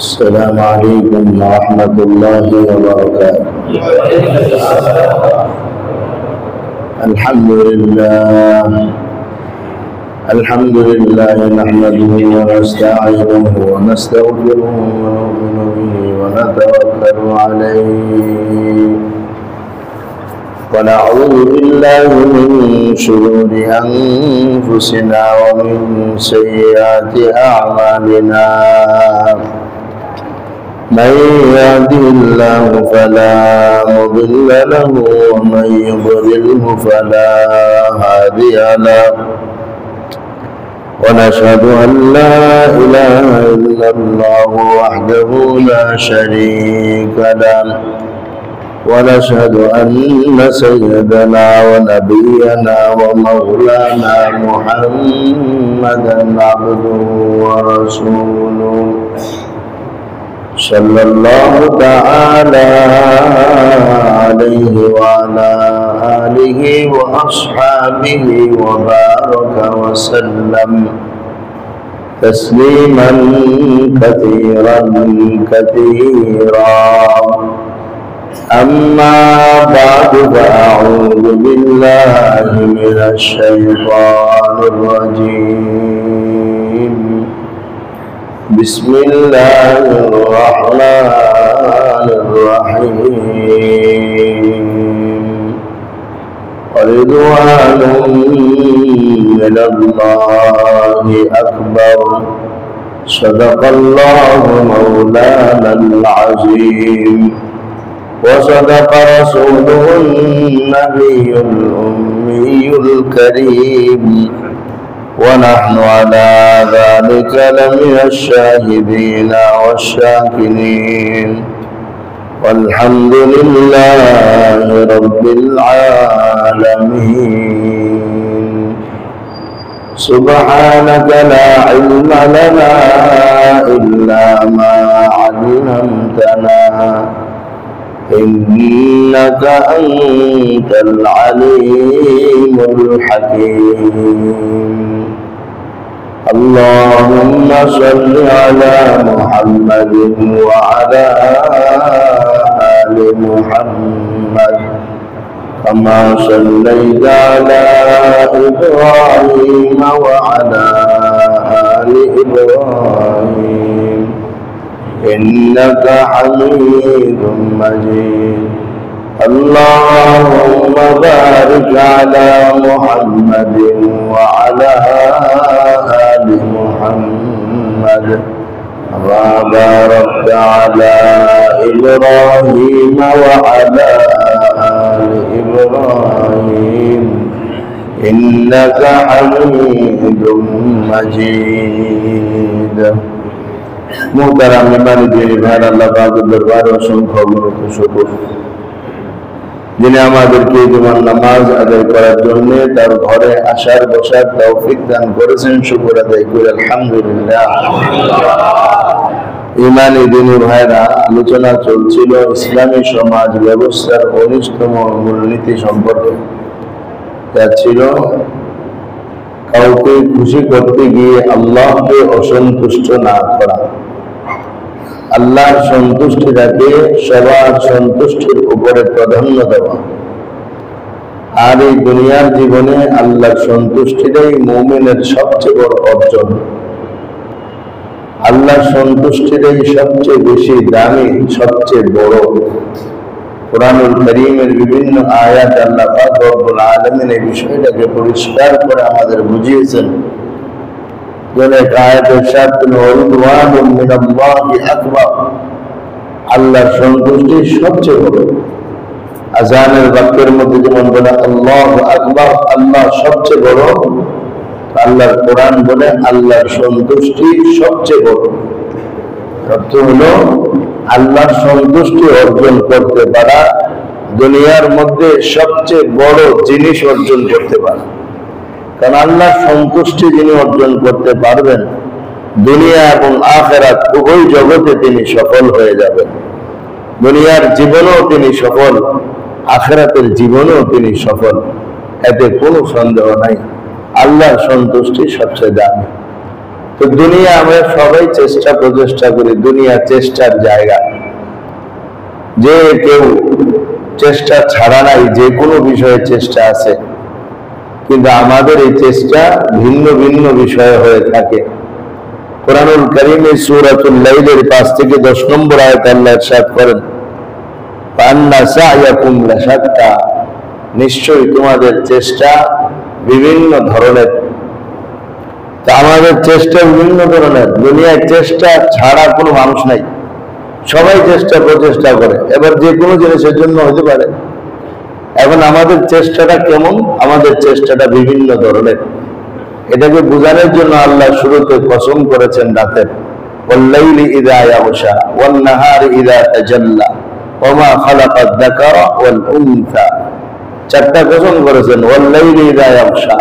السلام عليكم ورحمة الله وبركاته. الحمد لله نحمده ونستعينه ونستغفره ونؤمن به ونتوكل عليه ونعوذ بالله من شرور أنفسنا ومن سيئات أعمالنا. من يهده الله فلا مضل له ومن يضلله فلا هادي له، ونشهد أن لا إله إلا الله وحده لا شريك له، ونشهد أن سيدنا ونبينا ومولانا محمدا عبده ورسوله صلى الله تعالى عليه وعلى آله وأصحابه وبارك وسلم تسليما كثيرا كثيرا. أما بعد فأعوذ بالله من الشيطان الرجيم. بسم الله الرحمن الرحيم. ورضوان من الله أكبر. صدق الله مولانا العظيم وصدق رسوله النبي الأمي الكريم، ونحن على ذلك لمن الشاهدين والشاكرين، والحمد لله رب العالمين. سبحانك لا علم لنا إلا ما علمتنا إنك أنت العليم الحكيم. اللهم صل على محمد وعلى آل محمد كما صليت على إبراهيم وعلى آل إبراهيم إنك حميد مجيد. اللهم بارك على محمد وعلى آل محمد كما باركت على إبراهيم وعلى آل إبراهيم إنك حميد مجيد. মুহতারাম ইমানি দিনী ভাইরা, আল্লাহ পাকের দরবারে অসংখ্য অগণিত শুকর, যিনি আমাদেরকে জীবন নামাজ আদায় করার জন্য তার ঘরে আসার বসার তৌফিক দান করেছেন। শুকর আদায় করে আলহামদুলিল্লাহ। ইমানি দিনী ভাইরা, আলোচনা চলছিল ইসলামী সমাজ ব্যবস্থার অনিষ্টতম মূলনীতি সম্পর্কে। তা ছিল কাউকে খুশি করতে গিয়ে আল্লাহকে অসন্তুষ্ট না করা, আল্লাহর সন্তুষ্টিটাকে সবার সন্তুষ্টির উপরে প্রাধান্য দেওয়া। আর এই দুনিয়ার জীবনে আল্লাহর সন্তুষ্টিটাই মুমিনের সবচেয়ে বড় অর্জন। আল্লাহর সন্তুষ্টিটাই সবচেয়ে বেশি দামি, সবচেয়ে বড়। কুরআনুল কারীমের বিভিন্ন আয়াত আল্লাহ পাক রব্বুল আলামিন এই বিষয়টাকে পরিষ্কার করে আমাদের বুঝিয়েছেন। অনেক আয়াতের সাথে রিদওয়ানুম মিনাল্লাহি আকবার, আল্লাহর সন্তুষ্টি সবচেয়ে বড়। আযানের বাক্যের মধ্যে যেমন বলে আল্লাহু আকবার, আল্লাহ সবচেয়ে বড়, আল্লাহর কোরআন বলে আল্লাহর সন্তুষ্টি সবচেয়ে বড়। অর্থ হলো আল্লাহর সন্তুষ্টি অর্জন করতে পারা দুনিয়ার মধ্যে সবচেয়ে বড় জিনিস অর্জন করতে পারা। কারণ আল্লাহর সন্তুষ্টি যিনি অর্জন করতে পারবেন, দুনিয়া এবং আখিরাত উভয় জগতে তিনি সফল হয়ে যাবেন। দুনিয়ার জীবনেও তিনি সফল, আখিরাতের জীবনেও তিনি সফল, এতে কোনো সন্দেহ নাই। আল্লাহর সন্তুষ্টি সবচেয়ে দামি। তো দুনিয়া আমরা সবাই প্রচেষ্টা করি, দুনিয়া চেষ্টার জায়গা। যে কেউ চেষ্টা ছাড়া নাই, যে কোনো বিষয়ে চেষ্টা আছে, কিন্তু আমাদের এই চেষ্টা ভিন্ন ভিন্ন বিষয়ে হয়ে থাকে। কুরআনুল কারীমের সূরাতুল লাইলের 5 থেকে 10 নম্বর আয়াতে আল্লাহ ইরশাদ করেন, ফান্না সা'য়াকুম লাশাত্তা, নিশ্চয়ই তোমাদের চেষ্টা বিভিন্ন ধরনের। তা আমাদের চেষ্টা বিভিন্ন ধরনের। দুনিয়ায় চেষ্টা ছাড়া কোনো মানুষ নাই, সবাই প্রচেষ্টা করে। এবার যে কোনো জিনিসের জন্য হতে পারে। এখন আমাদের চেষ্টাটা কেমন? আমাদের চেষ্টাটা বিভিন্ন ধরনের। এটাকে বোঝানোর জন্য আল্লাহ শুরুতে কসম করেছেন রাতের, ওয়াল্লাইলি ইযা ইয়াগশা ওয়ান নাহারি ইযা তাজাল্লা ওয়া মা খালাকাদ যাকারা ওয়াল উনসা। চারটা কসম করেছেন। ওয়াল্লাইলি ইযা ইয়াগশা,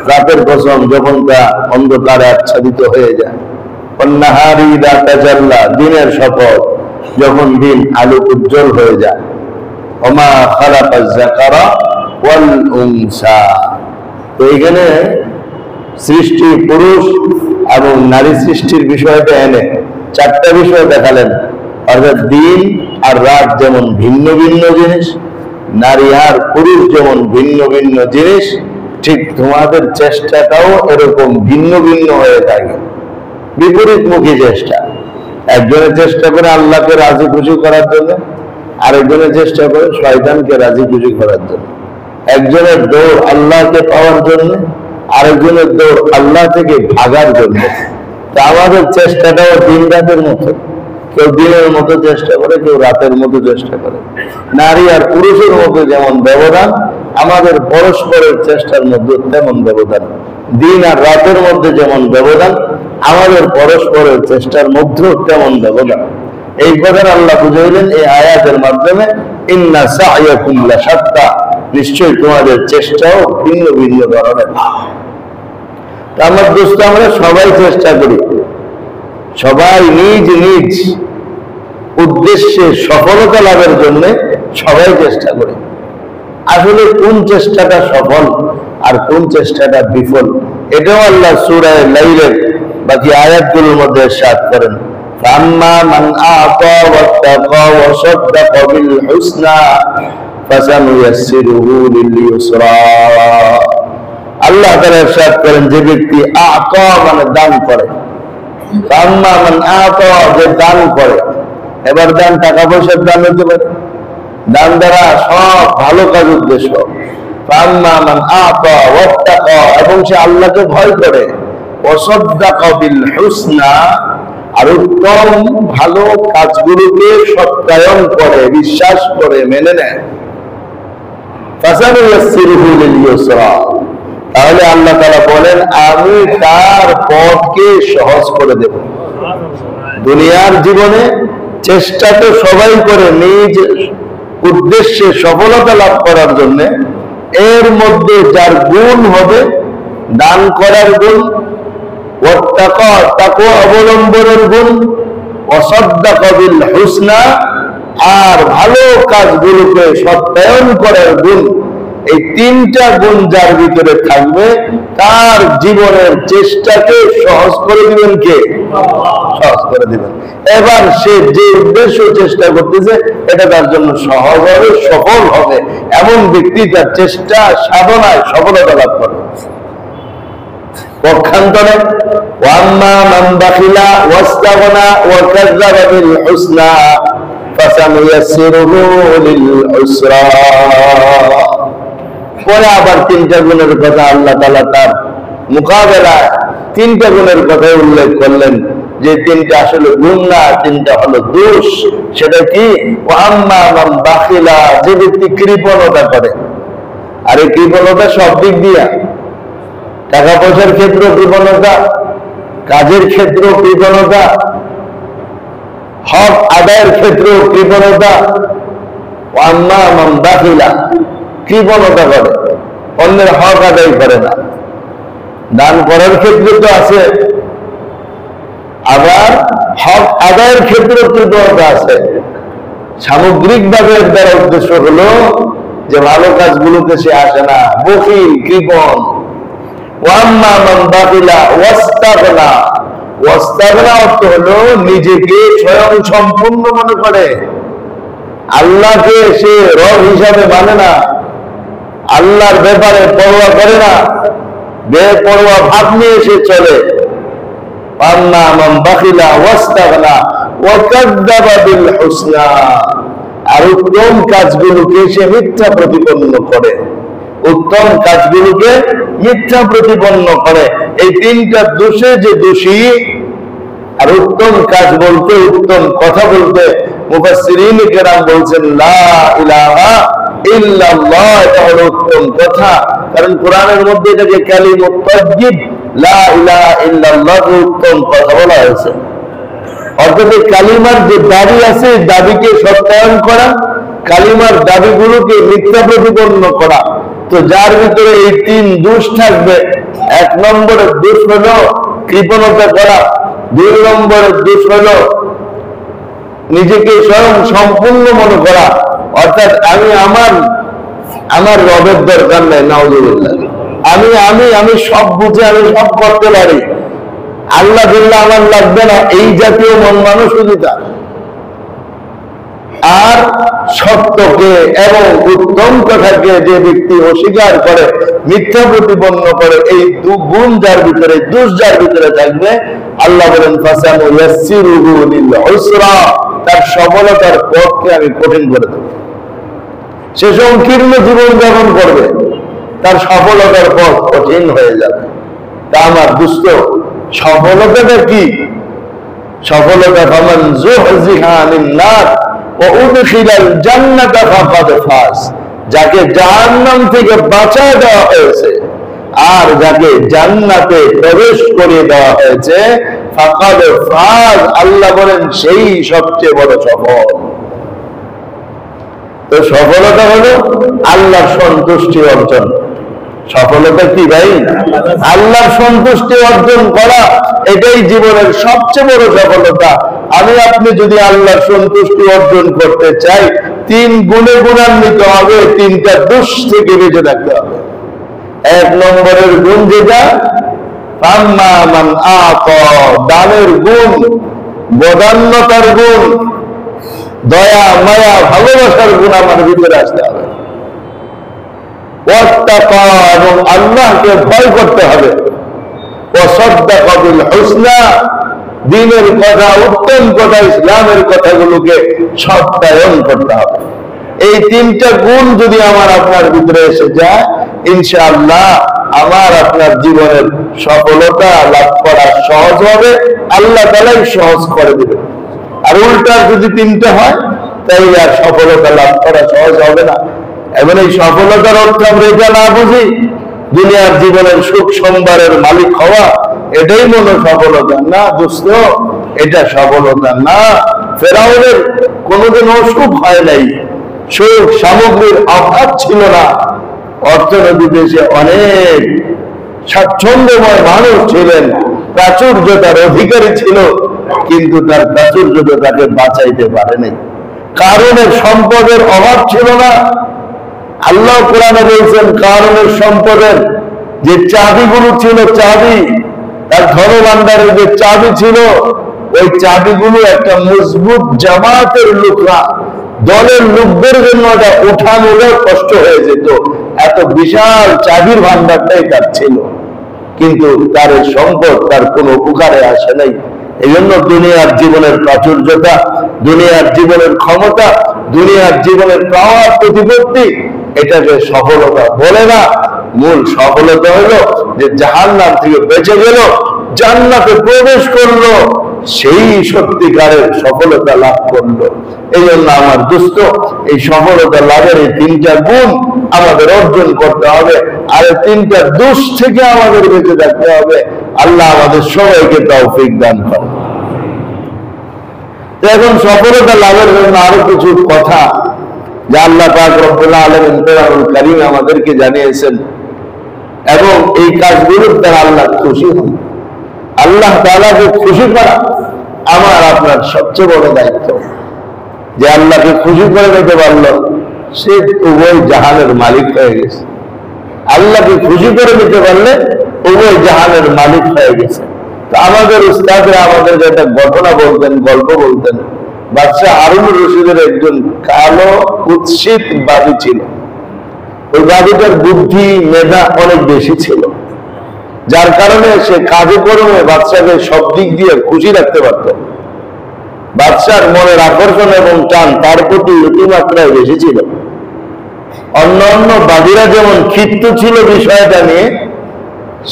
রাতের কসম যখন তা অন্ধকারে আচ্ছাদিত হয়ে যায়। ওয়ান নাহারি ইযা তাজাল্লা, দিনের শপথ যখন দিন আলো উজ্জ্বল হয়ে যায়। ওয়া মা খালাকাদ যাকারা ওয়াল উনসা। তো এখানে সৃষ্টি পুরুষ এবং নারী সৃষ্টির বিষয়টা এনে চারটা বিষয় দেখালেন। অর্থাৎ দিন আর রাত যেমন ভিন্ন ভিন্ন জিনিস, নারী আর পুরুষ যেমন ভিন্ন ভিন্ন জিনিস, ঠিক তোমাদের চেষ্টাটাও এরকম ভিন্ন ভিন্ন হয়ে থাকে, বিপরীতমুখী চেষ্টা। একজনের চেষ্টা করে আল্লাহকে রাজি খুশি করার জন্য, আরেকজনের চেষ্টা করে শয়তানকে রাজি খুশি করার জন্য। একজনের দৌড় আল্লাহকে পাওয়ার জন্য, আরেকজনের দৌড় আল্লাহ থেকে ভাগার জন্য। তা আমাদের চেষ্টাটাও দিন রাতের মতো, কেউ দিনের মতো চেষ্টা করে, কেউ রাতের মতো চেষ্টা করে। নারী আর পুরুষের মধ্যে যেমন ব্যবধান, আমাদের পরস্পরের চেষ্টার মধ্যে তেমন ব্যবধান। দিন আর রাতের মধ্যে যেমন ব্যবধান, আমাদের পরস্পরের চেষ্টার মধ্যেও তেমন ব্যবধান। এই কথা আল্লাহ বুঝাইলেন এই আয়াতের মাধ্যমে, ইন্না সা'য়াকুম লাশাত্তা, নিশ্চয়ই তোমাদের চেষ্টাও ভিন্ন ভিন্ন ধরনের। আমার দোস্ত, আমরা সবাই চেষ্টা করি, সবাই নিজ নিজ উদ্দেশ্যে সফলতা লাভের জন্য সবাই চেষ্টা করে। আসলে কোন চেষ্টাটা সফল আর কোন চেষ্টাটা বিফল, এটাও আল্লাহ সূরা লাইলের বাকি আয়াতগুলোর মধ্যে ইরশাদ করেন, ফাম্মা মান আ'তা ওয়াত্তাকা ওয়া সাদ্দাকা বিল হুসনা ফাসানুয়াসসিরুহু লিল ইউসরা। আল্লাহ তাআলা ইরশাদ করেন, যে ব্যক্তি আ'তা মানে দান করে, ফাম্মা মান আ'তা, যে দান করে। এবার দান টাকা পয়সার দান হতে পারে, দান দ্বারা সব ভালো কাজ উদ্দেশ্য। ফাম্মা মান আ'তা ওয়াত্তাকা, এবং সে আল্লাহকে ভয় করে, ওয়া সাদ্দাকা বিল হুসনা, আর উত্তম ভালো কাজগুলোকে সত্যায়ন করে, বিশ্বাস করে, মেনে নেয়। ফাসানুয়াসসিরুহু লিল ইউসরা, তাহলে আল্লাহ তাআলা বলেন, আমি তার পথকে সহজ করে দেব। দুনিয়ার জীবনে চেষ্টা তো সবাই করে নিজ উদ্দেশ্যে সফলতা লাভ করার জন্য। এর মধ্যে যার গুণ হবে দান করার গুণ, ওয়াত্তাকা তাকওয়া অবলম্বনের গুণ, ওয়াসাদ্দাকা বিল হুসনা আর ভালো কাজগুলোকে সত্যায়ন করার গুণ, এই তিনটা গুণ যার ভিতরে থাকবে, তার জীবনের চেষ্টাকে সহজ করে দিবেন কে? সহজ করে দিবেন। এবার সে যে উদ্দেশ্য চেষ্টা করতেছে, এটা তার জন্য সহজ হবে, সফল হবে। এমন ব্যক্তি তার চেষ্টা সাধনায় সফলতা লাভ করবে। পক্ষান্তরে ওয়াম্মা মান বাখিলা ওয়াস্তাগনা ওয়া কাযযাবা বিল হুসনা ফাসানুয়াসসিরুহু লিল উসরা। পরে আবার তিনটা গুণের কথা আল্লাহ তাআলা তার মোকাবেলায় তিনটা গুণের কথা উল্লেখ করলেন, যে তিনটা আসলে গুণ না, তিনটা হলো দোষ। সেটা কি? ওয়াম্মা মান বাখিলা, যে ব্যক্তি কৃপণতা করে। আর এই কৃপণতা সব দিক দিয়া, টাকা পয়সার ক্ষেত্রে কৃপণতা, কাজের ক্ষেত্রে কৃপণতা, হক আদায়ের ক্ষেত্রে কৃপণতা। ওয়াম্মা মান বাখিলা, কৃপণতা করে, অন্যের হক আদায় করে না। দান করার ক্ষেত্রে তো আছে, আবার হক আদায়ের ক্ষেত্রে কৃপণতা আছে। সামগ্রিকভাবে দ্বারা উদ্দেশ্য হলো যে ভালো কাজগুলোতে সে আসে না, বখিল, কৃপণ। ওয়াম্মা মান বাখিলা ওয়াস্তাগনা, ওয়াস্তাগনা অর্থ হলো নিজেকে স্বয়ং সম্পূর্ণ মনে করে, আল্লাহকে সে রব হিসাবে মানে না, আল্লাহর ব্যাপারে পরোয়া করে না, বেপরোয়া ভাব নিয়ে সে চলে। আম্মা মান বাখিলা ওয়াস্তাগনা ওয়া কাযযাবা বিল হুসনা, আর উত্তম কাজগুলোকে সে মিথ্যা প্রতিপন্ন করে, উত্তম কাজগুলোকে মিথ্যা প্রতিপন্ন করে। এই তিনটা দোষে যে দোষী। আর উত্তম কাজ বলতে, উত্তম কথা বলতে মুফাসসিরিন কেরাম বলছেন লা ইলাহা ইল্লাল্লাহ, এটা হলো উত্তম কথা। কারণ কোরআনের মধ্যে এটাকে কালিমুত তাইয়্যিব, লা ইলাহা ইল্লাল্লাহ উত্তম কথা বলা হয়েছে। অর্থাৎ এই কালিমার যে দাবি আছে, দাবিকে সত্যায়ন করা, কালিমার দাবিগুলোকে মিথ্যা প্রতিপন্ন করা। তো যার ভিতরে এই তিন দোষ থাকবে, এক নম্বরের দোষ হলো কৃপণতা করা, দুই নম্বরের দোষ হলো নিজেকে স্বয়ং সম্পূর্ণ মনে করা, অর্থাৎ আমি আমার রবের দরকার নাই, নাউযুবিল্লাহ, আমি সব বুঝে আমি সব করতে পারি, আল্লাহ বিল্লাহ আমার লাগবে না, এই জাতীয় মন মানসিকতা। আর সত্যকে এবং উত্তম কথাকে যে ব্যক্তি অস্বীকার করে, মিথ্যা প্রতিপন্ন করে, এই গুণ যার ভিতরে, দোষ যার ভিতরে থাকবে, আল্লাহ বলেন ফাসানুয়াসসিরুহু লিল উসরা, তার সফলতার পথকে আমি কঠিন করে দেব। সে সংকীর্ণ জীবন যাপন করবে, তার সফলতার পথ কঠিন হয়ে যাবে। তা আমার দুস্থ, সফলতাটা কি? সফলতা ফামান যুহজিহা আনিন নার ওয়া উদখিলাল জান্নাতা ফাকাদ ফাজ, যাকে জাহান্নাম থেকে বাঁচায় দেওয়া হয়েছে আর যাকে জান্নাতে প্রবেশ করিয়ে দেওয়া হয়েছে, ফাকাদ ফাজ, আল্লাহ বলেন সেই সবচেয়ে বড় সফল। তো সফলতা হলো আল্লাহর সন্তুষ্টি অর্জন। সফলতা কি ভাই? আল্লাহর সন্তুষ্টি অর্জন করা, এটাই জীবনের সবচেয়ে বড় সফলতা। আমি আপনি যদি আল্লাহর সন্তুষ্টি অর্জন করতে চাই, তিন গুণে গুণান্বিত হবে, তিনটা দোষ থেকে বেঁচে থাকতে হবে। এক নম্বরের গুণ যেটা আম্মা মান আতা, দানের গুণ, বদান্যতার গুণ, দয়া মায়া ভালোবাসার গুণ আমার ভিতরে আসতে হবে। ওয়াত্তাকা, এবং আল্লাহকে ভয় করতে হবে। ওয়াসাদ্দাকা বিল হুসনা, দ্বীনের কথা, উত্তম কথা, ইসলামের কথাগুলোকে সত্যায়ন করতে হবে। এই তিনটা গুণ যদি আমার আপনার ভিতরে এসে যায়, ইনশাআল্লাহ আমার আপনার জীবনের সফলতা লাভ করা সহজ হবে, আল্লাহ তাআলাই সহজ করে দেবে। আর উল্টা যদি তিনটা হয়, তাহলে আর সফলতা লাভ করা সহজ হবে না। এবং এই সফলতার অর্থ আমরা এটা না বুঝি দুনিয়ার জীবনের সুখ সম্ভারের মালিক হওয়া, এটাই মনে সফলতা না দোস্ত, এটা সফলতা না। ফেরাউনের কোনোদিন অসুখ হয় নাই, সুখ সামগ্রীর অভাব ছিল না, অর্থনীতিতে সে অনেক স্বাচ্ছন্দ্যময় মানুষ ছিলেন, প্রাচুর্যতার অধিকারী ছিল, কিন্তু তার প্রাচুর্যতা তাকে বাঁচাইতে পারেনি। কারণের সম্পদের অভাব ছিল না। আল্লাহ কোরআনে বলছেন কারণের সম্পদের যে চাবিগুলো ছিল, চাবি, তার ধনভাণ্ডারের যে চাবি ছিল, ওই চাবিগুলো একটা মজবুত জামাতের লোকরা, দলের লোকদের জন্য এটা উঠানোর কষ্ট হয়ে যেত, এত বিশাল চাবির ভাণ্ডারটাই তার ছিল, কিন্তু তার সম্পদ তার কোনো উপকারে আসে নাই। এই জন্য দুনিয়ার জীবনের প্রাচুর্যতা, দুনিয়ার জীবনের ক্ষমতা, দুনিয়ার জীবনের পাওয়ার প্রতিপত্তি, এটাকে সফলতা বলে না। মূল সফলতা হলো যে জাহান্নাম থেকে বেঁচে গেল, জান্নাতে প্রবেশ করলো, সেই সত্যিকারের সফলতা লাভ করলো। এই জন্য আমার দোস্ত, এই সফলতা লাভের এই তিনটা গুণ আমাদের অর্জন করতে হবে, আর এই তিনটা দোষ থেকে আমাদের বেঁচে থাকতে হবে। আল্লাহ আমাদের সবাইকে তৌফিক দান করে। এখন সফলতা লাভের জন্য আরো কিছু কথা যা আল্লাহ পাক রব্বুল আলামিন কোরআনুল কারীম আমাদেরকে জানিয়েছেন, এবং এই কাজগুলোর দ্বারা আল্লাহ খুশি হন। আল্লাহ তাআলাকে খুশি করা আমার আপনার সবচেয়ে বড় দায়িত্ব। যে আল্লাহকে খুশি করে নিতে পারলো, সে উভয় জাহানের মালিক হয়ে গেছে। আল্লাহকে খুশি করে নিতে পারলে উভয় জাহানের মালিক হয়ে গেছে। আমাদের উস্তাদরা আমাদের একটা ঘটনা বলতেন, গল্প বলতেন। বাদশাহ হারুনুর রশিদের একজন কালো কুৎসিত বাদী ছিল। ওই বাদীটার বুদ্ধি মেধা অনেক বেশি ছিল, যার কারণে সে কাজে কর্মে বাদশাকে সব দিক দিয়ে খুশি রাখতে পারত। বাদশার মনের আকর্ষণ এবং টান তার প্রতি অতিমাত্রায় বেশি ছিল। অন্য অন্য বাদীরা যেমন ক্ষিপ্ত ছিল বিষয়টা নিয়ে,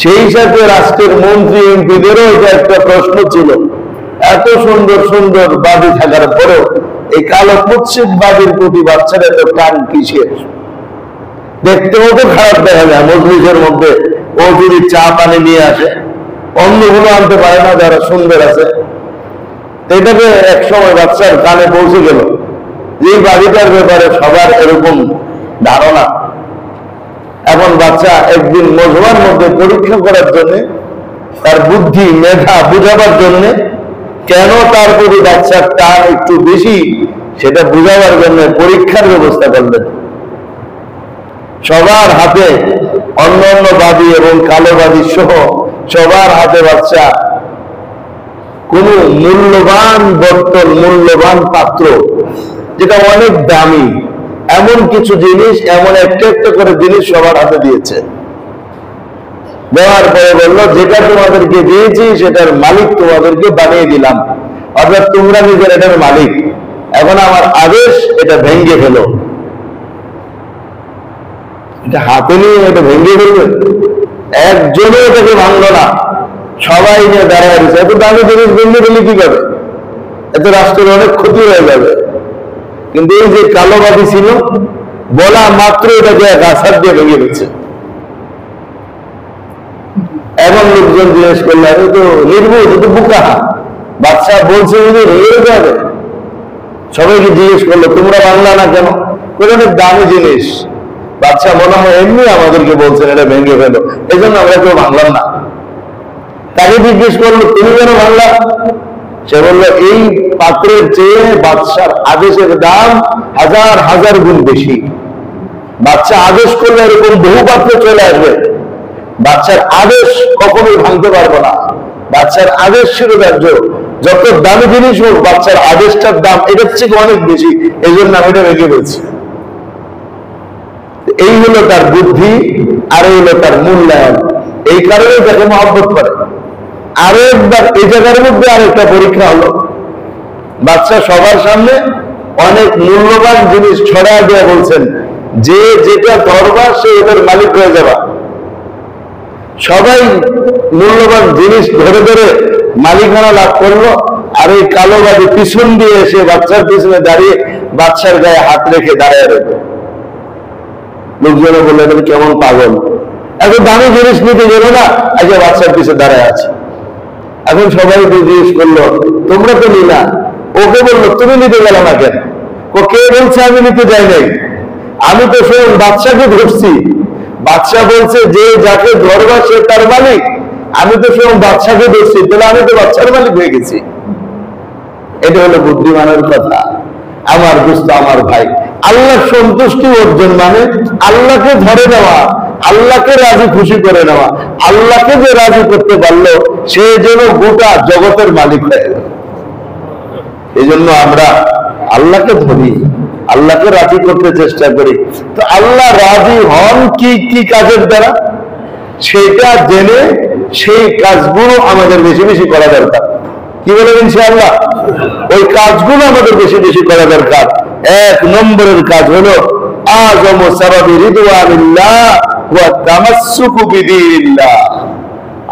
সেই সাথে রাষ্ট্রের মন্ত্রী এমপিদেরও এটা একটা প্রশ্ন ছিল, এত সুন্দর সুন্দর বাদী থাকার পরেও এই কালো কুৎসিত বাদীর প্রতি বাচ্চার এত টান কিসের? দেখতেও তো খারাপ দেখা যায়। মজলিসের মধ্যে ও যদি চা পানি নিয়ে আসে, অন্যগুলো আনতে পারে না যারা সুন্দর আছে। এটাকে এক সময় বাচ্চার কানে পৌঁছে গেল যে এই বাড়িটার ব্যাপারে সবার এরকম ধারণা। এখন বাচ্চা একদিন মজমার মধ্যে পরীক্ষা করার জন্য, তার বুদ্ধি মেধা বুঝাবার জন্য, কেন তার প্রতি বাচ্চার টান একটু বেশি সেটা বুঝাবার জন্য পরীক্ষার ব্যবস্থা করলেন। সবার হাতে অন্য অন্য বাদী এবং কালোবাদী সহ সবার হাতে বাচ্চা কোন মূল্যবান বর্তন, মূল্যবান পাত্র, যেটা অনেক দামি, এমন কিছু জিনিস, এমন একটা একটা করে জিনিস সবার হাতে দিয়েছে। দেওয়ার পরে বললো, যেটা তোমাদেরকে দিয়েছি সেটার মালিক তোমাদেরকে বানিয়ে দিলাম, অর্থাৎ তোমরা নিজের এটার মালিক। এখন আমার আদেশ, এটা ভেঙে ফেলো। এটা হাতে নিয়ে এটা ভেঙে ফেলবে, একজনও এটাকে ভাঙলো না, সবাই নিয়ে দাঁড়ায় দিচ্ছে। এত দামি জিনিস ভেঙে ফেলে কি করে? এত রাষ্ট্রের অনেক ক্ষতি হয়ে যাবে। কিন্তু এই যে কালোবাদী ছিল, বলা মাত্র এটাকে গাছ হাত দিয়ে ভেঙে ফেলছে। এবং লোকজন জিজ্ঞেস করলো, আমি তো নির্বোধ, তো বুকা, বাচ্চা বলছে যদি হয়ে যাবে। সবাইকে জিজ্ঞেস করলো, তোমরা বাংলা না কেন? অনেক দামি জিনিস। বাচ্চা মনে হয় এমনি আমাদেরকে বলছেন এটা ভেঙে ফেলো, এই জন্য আমরা কেউ ভাঙলাম না। তাকে জিজ্ঞেস করলো, তুমি কেন ভাঙলা? সে বললো, এই পাত্রের চেয়ে বাদশার আদেশের দাম হাজার হাজার গুণ বেশি। বাচ্চা আদেশ করলে এরকম বহু পাত্র চলে আসবে, বাচ্চার আদেশ কখনোই ভাঙতে পারবো না। বাচ্চার আদেশ শিরোধার্য, যত দামি জিনিস হোক বাচ্চার আদেশটার দাম এটার থেকে অনেক বেশি, এই জন্য আমি এটা ভেঙে ফেলছি। এই হলো তার বুদ্ধি, আর এই হলো তার মূল্যায়ন। এই কারণে তাকে মহব্বত করে। আরো একবার এই জায়গার মধ্যে আরেকটা পরীক্ষা হলো, বাচ্চা সবার সামনে অনেক মূল্যবান জিনিস ছড়া দিয়ে বলছেন, যে যেটা ধরবা সে এটার মালিক হয়ে যাবা। সবাই মূল্যবান জিনিস ধরে ধরে মালিকানা লাভ করলো, আর এই কালোবাদী পিছন দিয়ে এসে বাচ্চার পিছনে দাঁড়িয়ে বাচ্চার গায়ে হাত রেখে দাঁড়িয়ে রইল। লোকজনে বললেন, কেমন পাগল, এত দামি জিনিস নিতে গেল না, আজকে বাচ্চার পিছনে দাঁড়ায় আছে। এখন সবাই জিজ্ঞেস করলো, তোমরা তো নিলা। ওকে বললো, তুমি নিতে গেল না কেন? ও কে বলছে আমি নিতে যাই নাই? আমি তো শোন বাচ্চাকে ধরছি। বাচ্চা বলছে যে যাকে ধরবা সে তার মালিক, আমি তো শোন বাচ্চাকে ধরছি, তাহলে আমি তো বাচ্চার মালিক হয়ে গেছি। এটা হলো বুদ্ধিমানের কথা। আমার দোস্ত, আমার ভাই, আল্লাহ সন্তুষ্টি অর্জন মানে আল্লাহকে ধরে নেওয়া, আল্লাহকে রাজি খুশি করে নেওয়া। আল্লাহকে যে রাজি করতে পারলো সে যেন গোটা জগতের মালিক হয়ে গেল। এই জন্য আমরা আল্লাহকে ধরি, আল্লাহকে রাজি করতে চেষ্টা করি। তো আল্লাহ রাজি হন কি কি কাজের দ্বারা, সেটা জেনে সেই কাজগুলো আমাদের বেশি বেশি করা দরকার। কি বলেন ইনশাআল্লাহ? ওই কাজগুলো আমাদের বেশি বেশি করা দরকার। এক নম্বরের কাজ হলো আযম সাবাবি রিদওয়ানিল্লাহ ওয়া তামাসসুকু বিদীনিল্লাহ।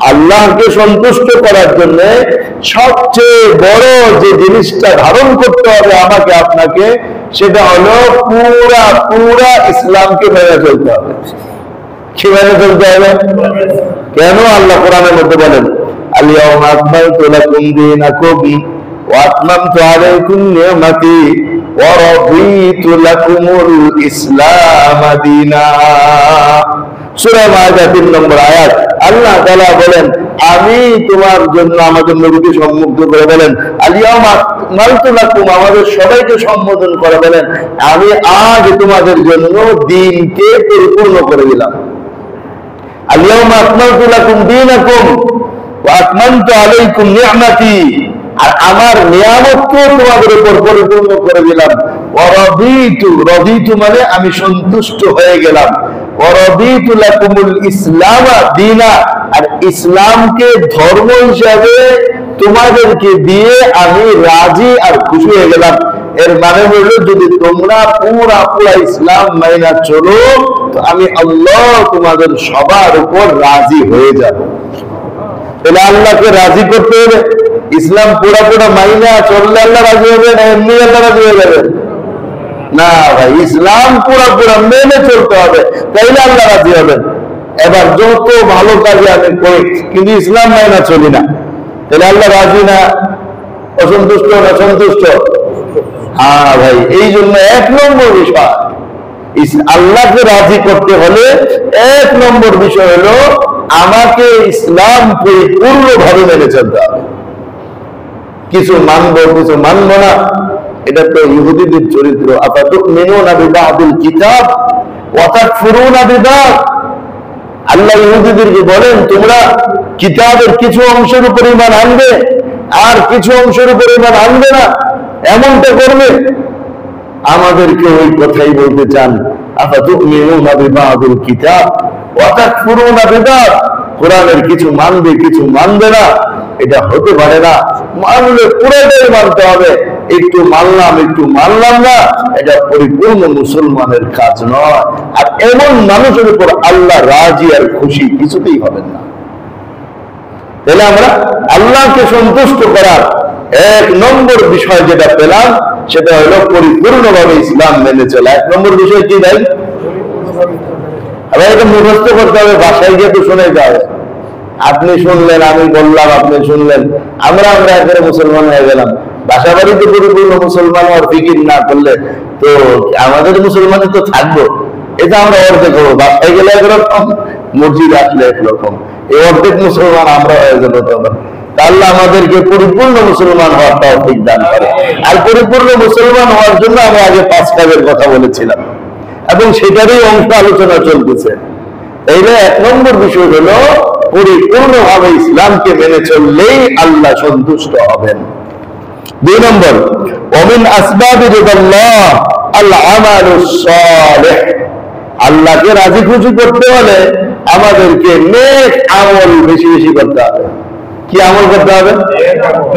আল্লাহকে সন্তুষ্ট করার জন্য সবচেয়ে বড় যে জিনিসটা ধারণ করতে হবে আমাকে আপনাকে, সেটা হলো পুরা পুরা ইসলামকে মেনে চলতে হবে। কি মেনে চলতে হবে? কেন আল্লাহ কোরআনের মধ্যে বলেন, আল-ইয়াওমা আকমালতু লাকুম দীনাকুম ওয়া আতমামতু আলাইকুম নি'মাতি ওয়া রাদিতু লাকুমুল ইসলাম দীনা। সূরা মাইদা 3 নম্বর আয়াত। আল্লাহ তাআলা বলেন, আমি তোমার জন্য, আমাদের নবীকে সম্মুখ করে বলেন, আল-ইয়াওমা আকমালতু লাকুম, আমাদের সবাইকে সম্বোধন করে বলেন, আমি আজ তোমাদের জন্য দ্বীনকে পরিপূর্ণ করে দিলাম। আল-ইয়াওমা আকমালতু লাকুম দীনাকুম, ওয়া আকমালতু আলাইকুম নি'মাতি, আর আমার নিয়ামতকে তোমাদের উপর পরিপূর্ণ করে দিলাম। ওয়া রাদিতু, রাদিতু মানে আমি সন্তুষ্ট হয়ে গেলাম। ওয়া রাদিতু লাকুমুল ইসলাম দীনা, আর ইসলামকে ধর্ম হিসাবে তোমাদেরকে দিয়ে আমি রাজি আর খুশি হয়ে গেলাম। এর মানে হলো যদি তোমরা পুরা ইসলাম মাইনা চলো তো আমি আল্লাহ তোমাদের সবার উপর রাজি হয়ে যাব। তাহলে আল্লাহকে রাজি করতে হবে, ইসলাম পুরা মাইনা চললে আল্লাহ রাজি হবে না এমনি আল্লাহ রাজি হয়ে যাবে? না ভাই, ইসলাম পুরা মেনে চলতে হবে, তাইলে আল্লাহ রাজি হবেন। এবার যত ভালো কাজে আমি করি কিন্তু ইসলাম মাইনা চলি না, তাহলে আল্লাহ রাজি না, অসন্তুষ্ট না সন্তুষ্ট? হ্যাঁ ভাই, এই জন্য 1 নম্বর বিষয় আল্লাহকে রাজি করতে হলে 1 নম্বর বিষয় হলো আমাকে ইসলাম পরিপূর্ণভাবে মেনে চলতে হবে। কিছু মানবো কিছু মানবো না, এটা তো ইহুদিদের চরিত্র। আতাতুমিনুনা বিবাদিল কিতাব ওয়া তাকফুরুনা বিবাদ। আল্লাহ ইহুদিদেরকে বলেন তোমরা কিতাবের কিছু অংশের উপর ঈমান আনবে আর কিছু অংশের উপর ঈমান আনবে না, এমনটা করবে। আমাদেরকে ওই কথাই বলতে চান, আফাতুমিনুনা বিবাদিল কিতাব ওয়া তাকফুরুনা বিবাদ। কোরআনের কিছু মানবে কিছু মানবে না, এটা হতে পারে না। মানলে পুরোটাই মানতে হবে, একটু মানলাম একটু মানলাম না, এটা পরিপূর্ণ মুসলমানের কাজ নয়। আর এমন মানুষের উপর আল্লাহ রাজি আর খুশি কিছুতেই হবেন না। তাহলে আমরা আল্লাহকে সন্তুষ্ট করার 1 নম্বর বিষয় যেটা পেলাম সেটা হলো পরিপূর্ণভাবে ইসলাম মেনে চলা। 1 নম্বর বিষয় কি ভাই? আবার এটা মুখস্থ করতে হবে, বাসায় গিয়ে তো শুনে যাবে। আপনি শুনলেন, আমি বললাম, আপনি শুনলেন, আমরা একেবারে মুসলমান হয়ে গেলাম। বাসা বাড়িতে পরিপূর্ণ মুসলমান হওয়ার ফিকির না করলে তো আমাদের মুসলমানই তো থাকবো, এটা আমরা অর্ধেক হবো। বাসায় গেলে একরকম, মসজিদ আসলে একরকম, এই অর্ধেক মুসলমান আমরা হয়ে যাবো তখন। আল্লাহ আমাদেরকে পরিপূর্ণ মুসলমান হওয়ার তৌফিক দান করে। আর পরিপূর্ণ মুসলমান হওয়ার জন্য আমরা আগে 5 কাজের কথা বলেছিলাম এবং সেটারই অংশ আলোচনা চলতেছে। এইটা 1 নম্বর বিষয় হলো পরিপূর্ণভাবে ইসলামকে মেনে চললেই আল্লাহ সন্তুষ্ট হবেন। 2 নম্বর, ওমিন আসবাবি রিদাল্লাহ আল আমালুস সালিহ। আল্লাহকে রাজি খুশি করতে হলে আমাদেরকে নেক আমল বেশি বেশি করতে হবে। কি আমল করতে হবে?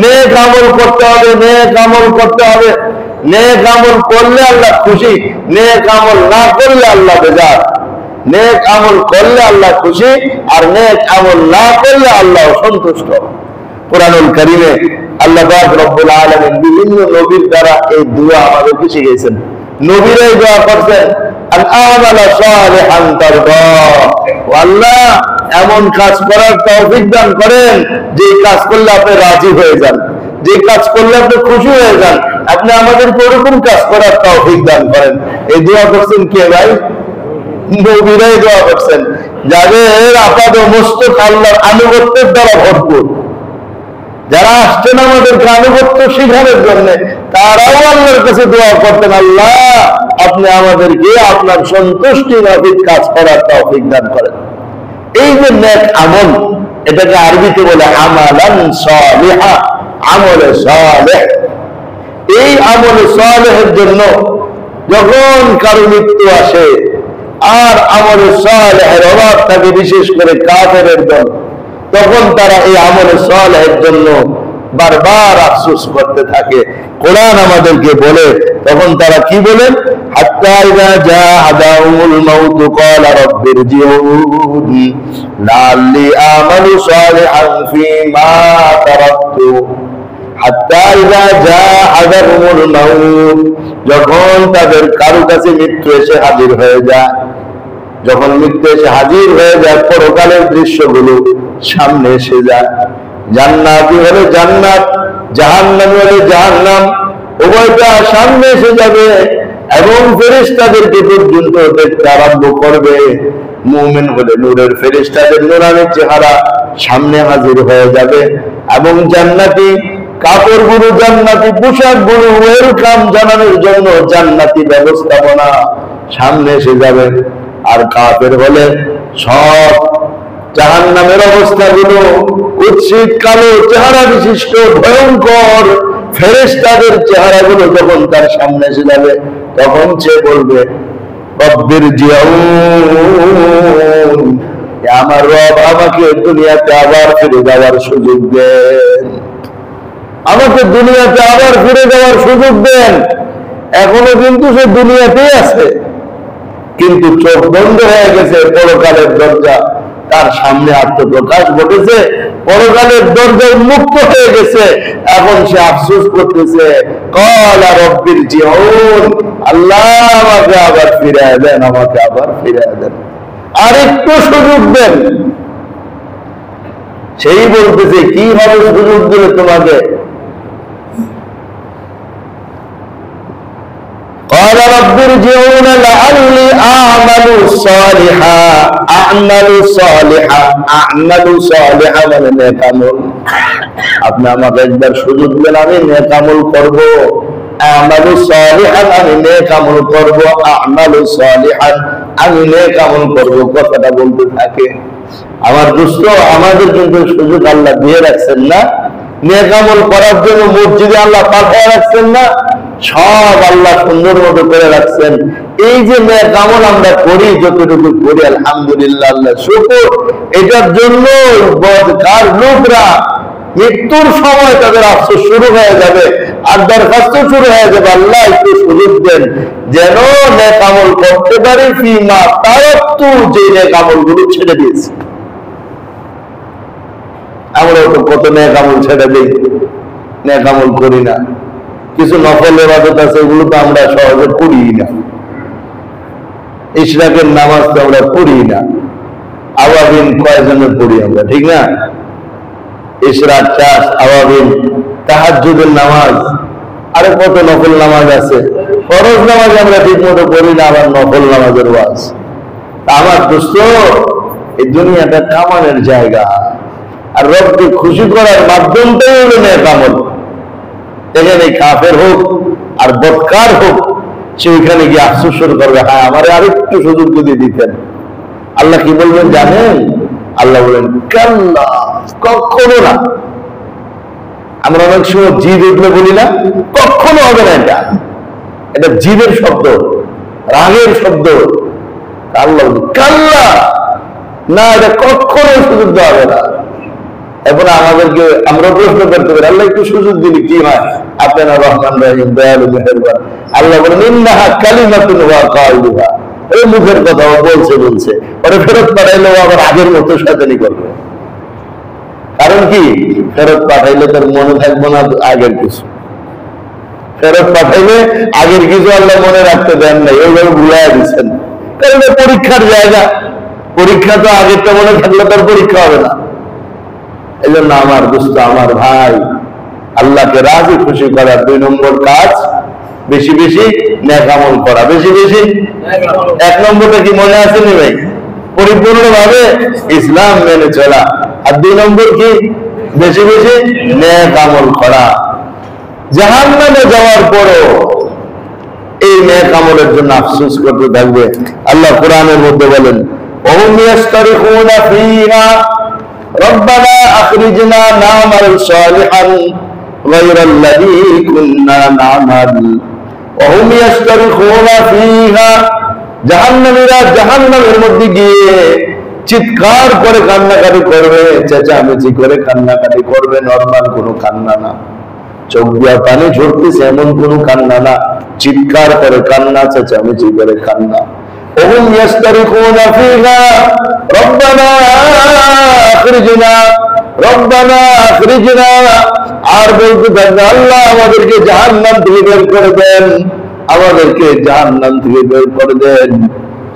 নেক আমল করতে হবে, নেক আমল করতে হবে। নেক আমল করলে আল্লাহ খুশি, নেক আমল না করলে আল্লাহ বেজার। নেক আমল করলে আল্লাহ খুশি, আর নেক আমল না করলে আল্লাহ সন্তুষ্ট। কোরআনুল কারীমে আল্লাহ পাক রব্বুল আলামিন বিভিন্ন নবীর দ্বারা এই দোয়া আমাদেরকে শিখিয়েছেন। নবীরাই দোয়া করছেন, আল আমালা সালিহান তারদা। আল্লাহ এমন কাজ করার তৌফিক দান করেন যে কাজ করলে আপনি রাজি হয়ে যান, যে কাজ করলে আপনি খুশি হয়ে যান। আপনি আমাদেরকে ওরকম কাজ করার তৌফিক দান করেন। এই দোয়া করছেন কে ভাই? নবীরাই দোয়া করছেন, যাদের আপাদ মস্তক আল্লাহর আনুগত্যের দ্বারা ভরপুর। যারা আসছেন আমাদেরকে আনুগত্য শিখানোর জন্য, তারাও আল্লাহর কাছে দোয়া করতেন, আল্লাহ আপনি আমাদেরকে আপনার সন্তুষ্টি মাফিক কাজ করার তৌফিক দান করেন। এই যে নেক আমল, এটাকে আরবিতে বলে আমালান সালিহা, আমলে সালেহ। এই আমলে সালেহের জন্য যখন কারো মৃত্যু আসে আর আমলে সালেহের অভাব থাকে, বিশেষ করে কাফেরের দল, তখন তারা এই আমলে সালেহের জন্য বারবার আফসোস করতে থাকে। কোরআন আমাদেরকে বলে, তখন তারা কি বলেন? হাত্তা ইযা জাআদাহুমুল মাউত ক্বালা রাব্বিরজিউন লাআল্লি আমালু সালিহান ফীমা তারাকতু। হাত্তা ইযা জাআদাহুমুল মাউত, যখন তাদের কারো কাছে মৃত্যু এসে হাজির হয়ে যায়, যখন মৃত্যু এসে হাজির হয়ে যায়, পরকালের দৃশ্যগুলো সামনে এসে যায়। জান্নাতি হলে জান্নাত, জাহান্নামী হলে জাহান্নাম, উভয়টা সামনে এসে যাবে এবং ফেরেশতাদেরকে পর্যন্ত দেখতে আরম্ভ করবে। মুমিন হলে নূরের ফেরেশতাদের নূরানি চেহারা সামনে হাজির হয়ে যাবে এবং জান্নাতি কাপড়গুলো, জান্নাতি পোশাকগুলো, ওয়েলকাম জানানোর জন্য জান্নাতি ব্যবস্থাপনা সামনে এসে যাবে। আর কাফের হলে সব জাহান্নামের অবস্থাগুলো কুৎসিত কালো চেহারা বিশিষ্ট ভয়ঙ্কর ফেরেশতাদের চেহারাগুলো যখন তার সামনে এসে যাবে তখন সে বলবে রব্বির জিউন, আমার রব আমাকে দুনিয়াতে আবার ফিরে যাওয়ার সুযোগ দেন, আমাকে দুনিয়াতে আবার ফিরে যাওয়ার সুযোগ দেন। এখনো কিন্তু সে দুনিয়াতেই আছে, কিন্তু চোখ বন্ধ হয়ে গেছে, পরকালের দরজা তার সামনে আত্মপ্রকাশ ঘটেছে, পরকালের দরজা উন্মুক্ত হয়ে গেছে। এখন সে আফসোস করতেছে, ক্বালা রব্বির জিউন, আল্লাহ আমাকে আবার ফিরিয়ে দেন, আমাকে আবার ফিরিয়ে দেন, আরেকটু সুযোগ দেন। সেই বলতেছে কিভাবে সুযোগ দিলে তোমাকে? قال رب ارجعون لعلي أعمل صالحا মানে নেক আমল। আপনি আমাকে একবার সুযোগ দেন, আমি নেক আমল করব। আমালু সালিহান, আমি নেক আমল করব। আমালু সালিহান, আমি নেক আমল করব। কথাটা বলতে থাকে। আমার দোস্ত, আমাদের কিন্তু সুযোগ আল্লাহ দিয়ে রাখছেন না? নেক আমল করার জন্য মসজিদে আল্লাহ পাঠিয়ে রাখছেন না? সব আল্লাহ সুন্দর মতো করে রাখছেন। এই যে নেক আমল আমরা করি, যতটুকু করি, আলহামদুলিল্লাহ, আল্লাহ শুকর। এটার জন্য বদকার লোকরা মৃত্যুর সময় তাদের আফসোস শুরু হয়ে যাবে, আর দরখাস্ত শুরু হয়ে যাবে, আল্লাহ একটু সুযোগ দেন যেন নেক আমল করতে পারি। ফিমা তারাক্তু, যে নেক আমলগুলো ছেড়ে দিয়েছি। আমরা তো কত নেক আমল ছেড়ে দিই, নেক আমল করি না। কিছু নফল ইবাদত আছে, এগুলো তো আমরা সহজে করি না। ইশরাকের নামাজ তো আমরা পড়ি না। আওয়াবিন কয়জনের পড়ি আমরা, ঠিক না? ইশরাক, চাষ, আওয়াবিন, তাহাজ্জুদের নামাজ, আরে কত নফল নামাজ আছে। ফরজ নামাজ আমরা ঠিক মতো পড়ি না, আবার নফল নামাজের ওয়াজ। আমার দোস্ত, এই দুনিয়াটা কামানের জায়গা, আর রবকে খুশি করার মাধ্যমটাই হলো নেক আমল। এখানে কাফের হোক আর বদকার হোক, সে ওইখানে গিয়ে আফসোস শুরু করবে, হ্যাঁ আমার আরেকটু সুযোগ যদি দিতেন। আল্লাহ কি বলবেন জানেন? আল্লাহ বলেন কাল্লা, কখনো না। আমরা অনেক সময় জিদ উঠলে বলি না, কখনো হবে না। এটা জিদের শব্দ, রাগের শব্দ। আল্লাহ কাল্লা, না, এটা কখনো সুযোগ দেওয়া হবে না। এরপরে আমাদেরকে আমরা প্রশ্ন করতে পারি, আল্লাহ একটু সুযোগ দিলি কি হয়? আপনারা রহমান রহিম, দয়ালু, মেহেরবান। আল্লাহ বলেন ইন্নাহা কালিমাতুন ওয়া কাইলুহা, এই মুখের কথা বলছে পরে ফেরত পাঠাইলেও আবার আগের মতো শয়তানি করবে। কারণ কি? ফেরত পাঠাইলে তার মনে থাকবো না আগের কিছু। ফেরত পাঠাইলে আগের কিছু আল্লাহ মনে রাখতে দেন নাই, ওইভাবে ভুলাই দিচ্ছেন। কারণ পরীক্ষার জায়গা, পরীক্ষা তো আগেরটা মনে থাকলে তার পরীক্ষা হবে না। এই জন্য আমার দোস্ত, আমার ভাই, আল্লাহকে রাজি খুশি করার 2 নম্বর কাজ বেশি বেশি নেক আমল করা। বেশি বেশি 1 নম্বরটা কি মনে আছে নি ভাই? পরিপূর্ণভাবে ইসলাম মেনে চলা। আর 2 নম্বর কি? বেশি বেশি নেক আমল করা। জাহান্নামে যাওয়ার পরও এই নেক আমলের জন্য আফসোস করতে থাকবে। আল্লাহ কোরআনের মধ্যে বলেন ওহুম ইয়াস্তারিখুনা ফীহা রব্বানা আখরিজনা না'মাল সালিহান গায়রাল্লাযী কুন্না না'মাল। ওহুম ইয়াস্তারিখুনা ফীহা, জাহান্নামীরা জাহান্নামের মধ্যে গিয়ে চিৎকার করে কান্নাকাটি করবে, চেঁচামেচি করে কান্নাকাটি করবে। নরমাল কোনো কান্না না, চোখ দিয়া পানি ঝরতেছে এমন কোনো কান্না না, চিৎকার করে কান্না, চেঁচামেচি করে কান্না। ওহুম ইয়াস্তারিখুনা ফীহা রব্বানা আখরিজনা, রব্বানা আখরিজনা, আর বলতে থাকবে আল্লাহ আমাদেরকে জাহান্নাম থেকে বের করে দেন, আমাদেরকে জাহান্নাম থেকে বের করে দেন।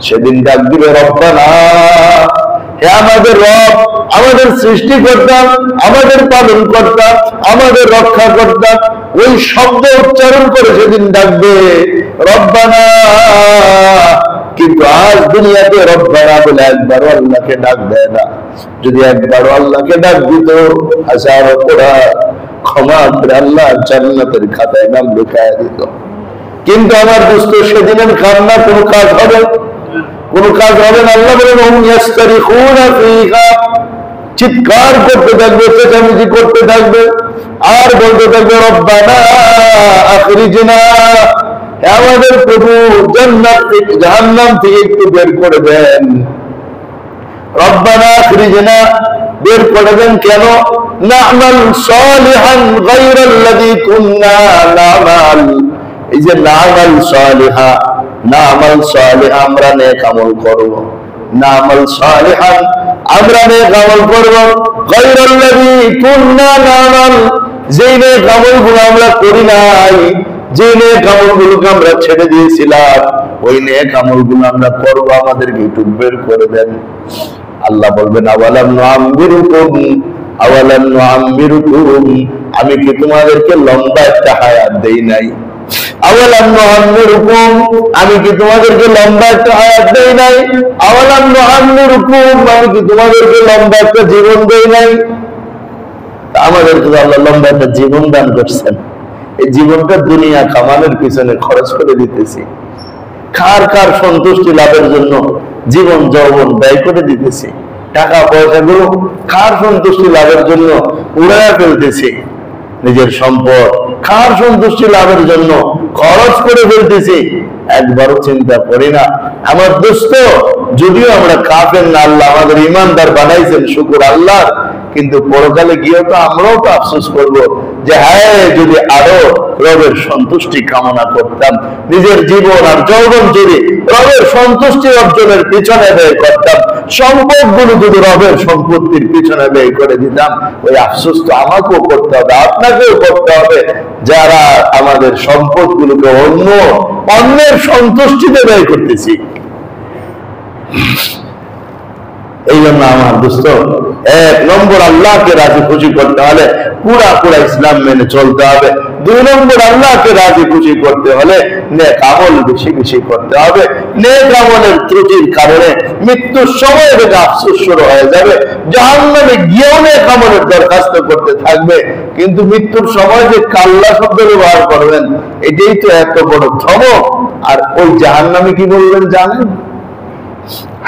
সেদিন ডাক দিবে রব্বানা, হে আমাদের রব, আমাদের সৃষ্টিকর্তা, আমাদের পালন কর্তা, আমাদের রক্ষা কর্তা। ওই শব্দ উচ্চারণ করে সেদিন ডাকবে রব্বানা। কিন্তু আজ দুনিয়াতে রব্বানা বলে একবারও আল্লাহকে ডাক দেয় না। যদি একবারও আল্লাহকে ডাক দিত, হাজার অপরাধ ক্ষমা করে আল্লাহ জান্নাতের খাতায় নাম লেখায় দিত। কিন্তু আমার দোস্ত, সেদিনের কান্না কোনো কাজ হবে? কোন কাজ হবে না। আল্লাহ বলেন হুম ইয়াস্তারিখুনা ফীহা, চিৎকার করতে থাকবে, চেঁচামেচি করতে থাকবে, আর বলতে থাকবে রব্বানা আখরিজনা, আমাদের প্রভু জান্নাত থেকে জাহান্নাম থেকে একটু বের করে দেন। রব্বানা আখরিজনা, বের করে দেন কেন? না'মাল সালিহান গায়রাল্লাযী কুননা না'মাল, এই যে না'মাল সালিহা, না'মাল সালিহা আমরা নেক আমল করব, না'মাল সালিহান আমরা নেক আমল করব, গায়রাল্লাযী কুননা না'মাল, যেই নেক আমলগুলো আমরা করি নাই, যে নেক আমলগুলোকে আমরা ছেড়ে দিয়েছিলাম, ওই নেক আমলগুলো আমরা করব, আমাদেরকে একটু বের করে দেন। আল্লাহ বলবেন আওয়ালাম নুআম্মিরুকুম, আওয়ালাম নুআম্মিরুকুম, আমি কি তোমাদেরকে লম্বা একটা হায়াত দেই নাই? আওয়ালাম নুআম্মিরুকুম, আমি কি তোমাদেরকে লম্বা একটা হায়াত দেই নাই? আওয়ালাম নুআম্মিরুকুম, আমি কি তোমাদেরকে লম্বা একটা জীবন দেই নাই? আমাদেরকে আল্লাহ লম্বা একটা জীবন দান করছেন। এই জীবনটা দুনিয়া কামানোর পিছনে খরচ করে দিতেছি, কার কার সন্তুষ্টি লাভের জন্য জীবন যৌবন ব্যয় করে দিতেছি, টাকা পয়সা গুলো কার সন্তুষ্টি লাভের জন্য উড়াইয়া ফেলতেছি, নিজের সম্পদ কার সন্তুষ্টি লাভের জন্য খরচ করে ফেলতেছি, একবারও চিন্তা করি না। আমার দোস্ত, যদিও আমরা কাফের না, আল্লাহ আমাদের ইমানদার বানাইছেন, শুকর আল্লাহ, কিন্তু পরকালে গিয়ে তো আমরাও তো আফসোস করব যে হ্যাঁ, যদি আরো রবের সন্তুষ্টি কামনা করতাম, নিজের জীবন আর যৌবন যদি রবের সন্তুষ্টি অর্জনের পিছনে ব্যয় করতাম, সম্পদ গুলো যদি রবের সম্পত্তির পিছনে ব্যয় করে দিতাম, ওই আফসোস তো আমাকেও করতে হবে, আপনাকেও করতে হবে, যারা আমাদের সম্পদ গুলোকে অন্যের সন্তুষ্টিতে ব্যয় করতেছি। এই জন্য আমার দোস্ত, এক নম্বর আল্লাহকে রাজি খুশি করতে হলে পুরা ইসলাম মেনে চলতে হবে। দুই নম্বর আল্লাহকে রাজি খুশি করতে হলে নেক আমল বেশি বেশি করতে হবে। নেক আমলের ত্রুটির কারণে মৃত্যুর সময় থেকে আফসোস শুরু হয়ে যাবে, জাহান্নামে গিয়েও নেক আমলের দরখাস্ত করতে থাকবে, কিন্তু মৃত্যুর সময় যে কাল্লা শব্দ ব্যবহার করবেন, এটাই তো এত বড় ধমক। আর ওই জাহান্নামে কি বলবেন জানেন?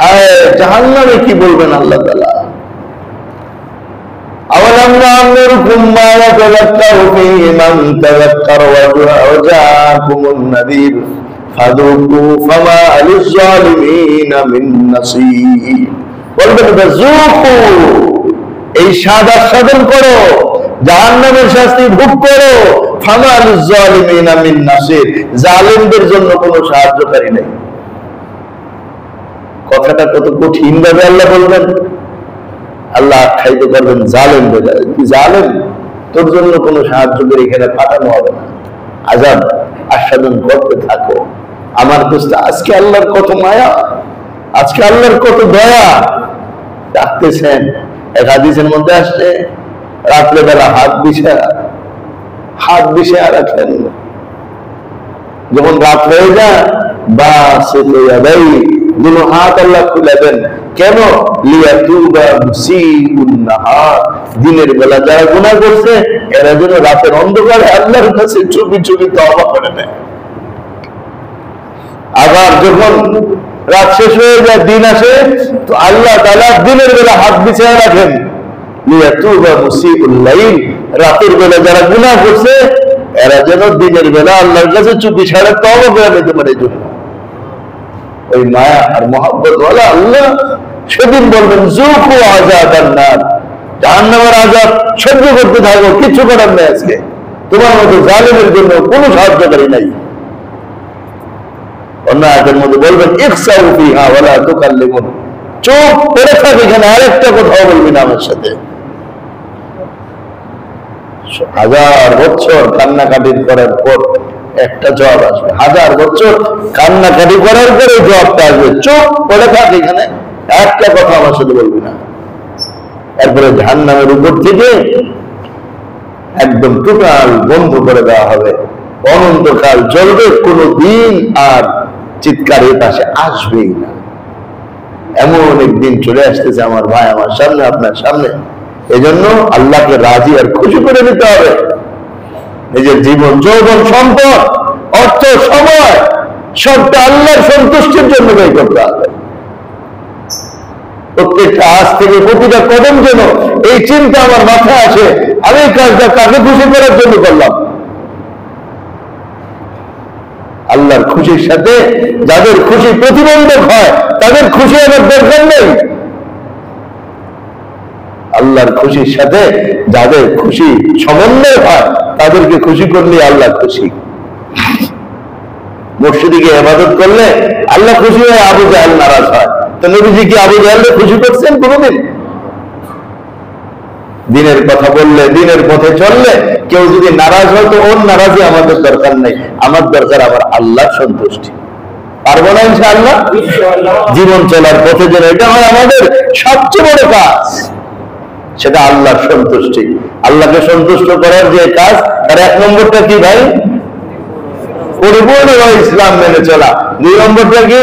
হ্যাঁ, জাহান্নামে কি বলবেন আল্লাহ তাআলা? আওয়ালাম না'মিরুকুম মা ইয়াতাযাক্কারু ফীহি মান তাযাক্কারা ওয়া জাআকুমুন নাযীর ফাযুকু ফামা লিয-যালিমিনা মিন নাসীর। বলবেন ফাযুকু, এই স্বাদ আস্বাদন করো, জাহান্নামের শাস্তি ভোগ করো, ফামা লিয-যালিমিনা মিন নাসীর, জালিমদের জন্য কোনো সাহায্যকারী নেই। কথাটা কত কঠিন ভাবে আল্লাহ বলবেন। আল্লাহ আখ্যায়িত করবেন জালেম বলে, তুই জালেম, তোর জন্য কোনো সাহায্যকারী এখানে পাঠানো হবে না, আযাব আস্বাদন করতে থাকো। আমার দোস্ত, আজকে আল্লাহর কত মায়া, আজকে আল্লাহর কত দয়া, ডাকতেছেন। এক হাদিসের মধ্যে আসছে, রাত্রে বেলা হাত বিছায়া রাখেন, যখন রাত হয়ে যায় বাস দুনো হাত আল্লাহ খুলে দেন। কেন? লিয়াতুবা মুসিউন নাহার, দিনের বেলা যারা গুনাহ করছে এরা যেন রাতের অন্ধকারে আল্লাহর কাছে চুপি চুপি তওবা করে নেয়। আবার যখন রাত শেষ হয়ে যায়, দিন আসে, তো আল্লাহ তাআলা দিনের বেলা হাত বিছিয়ে রাখেন, লিয়াতুবা মুসিউল লাইল, রাতের বেলা যারা গুনাহ করছে এরা যেন দিনের বেলা আল্লাহর কাছে চুপি সারে তওবা করে নিতে পারে। ওই মায়া আর মহব্বত ওয়ালা আল্লাহ সেদিন বলবেন যুকু আযাবান নার, জাহান্নামের আযাব সহ্য করতে থাকো, কিছু করার নেই, আজকে তোমার মতো জালিমের জন্য কোনো সাহায্যকারী নাই। অন্য আয়াতের মধ্যে বলবেন ইখসাউ ফিহা ওয়ালা তুকাল্লিমুন, চুপ করে থাক, এখানে আরেকটা কথাও বলবি না আমার সাথে। 1000 বছর কান্নাকাটি করার পর একটা জবাব আসবে, 1000 বছর কান্নাকাটি করার পরে জবাবটা আসবে, চুপ করে থাক, এখানে একটা কথা আমার সাথে বলবি না। এরপরে জাহান্নামের উপর থেকে একদম টোটাল বন্ধ করে দেওয়া হবে, অনন্তকাল জ্বলবে, কোনো দিন আর চিৎকার এই পাশে আসবেই না। এমন একদিন চলে আসতেছে আমার ভাই, আমার সামনে, আপনার সামনে। এজন্য আল্লাহকে রাজি আর খুশি করে নিতে হবে। নিজের জীবন যৌবন সম্পদ অর্থ সময় সবটা আল্লাহর সন্তুষ্টির জন্য ব্যয় করতে হবে। প্রত্যেকটা আজ থেকে প্রতিটা কদম যেন এই চিন্তা আমার মাথায় আসে, আমি এই কাজটা কাকে খুশি করার জন্য করলাম। আল্লাহর খুশির সাথে যাদের খুশি প্রতিবন্ধক হয় তাদের খুশি আমার দরকার নেই। আল্লাহর খুশির সাথে যাদের খুশি সমন্বয় হয় তাদেরকে খুশি করলে আল্লাহ খুশি। মসজিদে গিয়ে ইবাদত করলে আল্লাহ খুশি হয়, আবু জাহেল নারাজ হয়। তো নবীজি কি আবু জাহেলকে খুশি করছেন কোনদিন? দিনের কথা বললে, দিনের পথে চললে কেউ যদি নারাজ হয় তো ওর নারাজি আমাদের দরকার নেই, আমার দরকার আমার আল্লাহর সন্তুষ্টি। পারবো না ইনশাআল্লাহ? জীবন চলার পথে যেন এটা হয় আমাদের সবচেয়ে বড় কাজ, সেটা আল্লাহর সন্তুষ্টি। আল্লাহকে সন্তুষ্ট করার যে কাজ, তার এক নম্বরটা কি ভাই? পরিপূর্ণভাবে ইসলাম মেনে চলা। দুই নম্বরটা কি?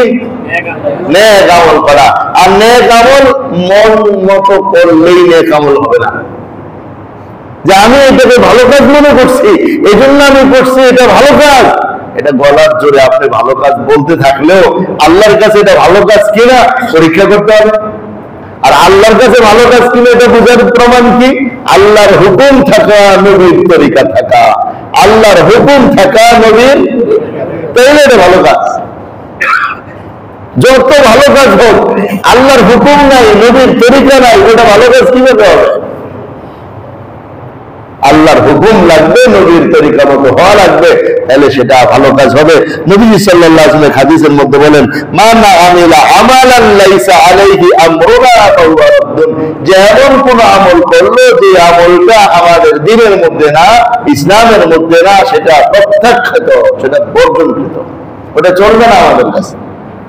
নেক আমল করা। আর নেক আমল মন মতো করলেই নেক আমল হবে না। যে আমি এটাকে ভালো কাজ মনে করছি, এই জন্য আমি করছি, এটা ভালো কাজ, এটা গলার জোরে আপনি ভালো কাজ বলতে থাকলেও আল্লাহর কাছে এটা ভালো কাজ কিনা পরীক্ষা করতে হবে। আর আল্লাহর কাছে ভালো কাজ কিনা এটা বোঝার প্রমাণ কি? আল্লাহর হুকুম থাকা, নবীর তরিকা থাকা। আল্লাহর হুকুম থাকা, নবীর, তাইলে এটা ভালো কাজ। যত ভালো কাজ হোক, আল্লাহর হুকুম নাই, নবীর তরিকা নাই, ওটা ভালো কাজ কিভাবে হবে? আল্লাহর হুকুম লাগবে, নবীর তরিকা মতো হওয়া লাগবে, তাহলে সেটা ভালো কাজ হবে। নবী সাল্লাল্লাহু আলাইহি ওয়াসাল্লাম হাদিসের মধ্যে বলেন, মান আমিলা আমালান লাইসা আলাইহি আমরুনা ফাহুয়া রাদ্দুন, যে এমন কোন আমল করলো যে আমলটা আমাদের দ্বীনের মধ্যে না, ইসলামের মধ্যে না, সেটা প্রত্যাখ্যাত, সেটা বর্জনকৃত, ওটা চলবে না আমাদের কাছে।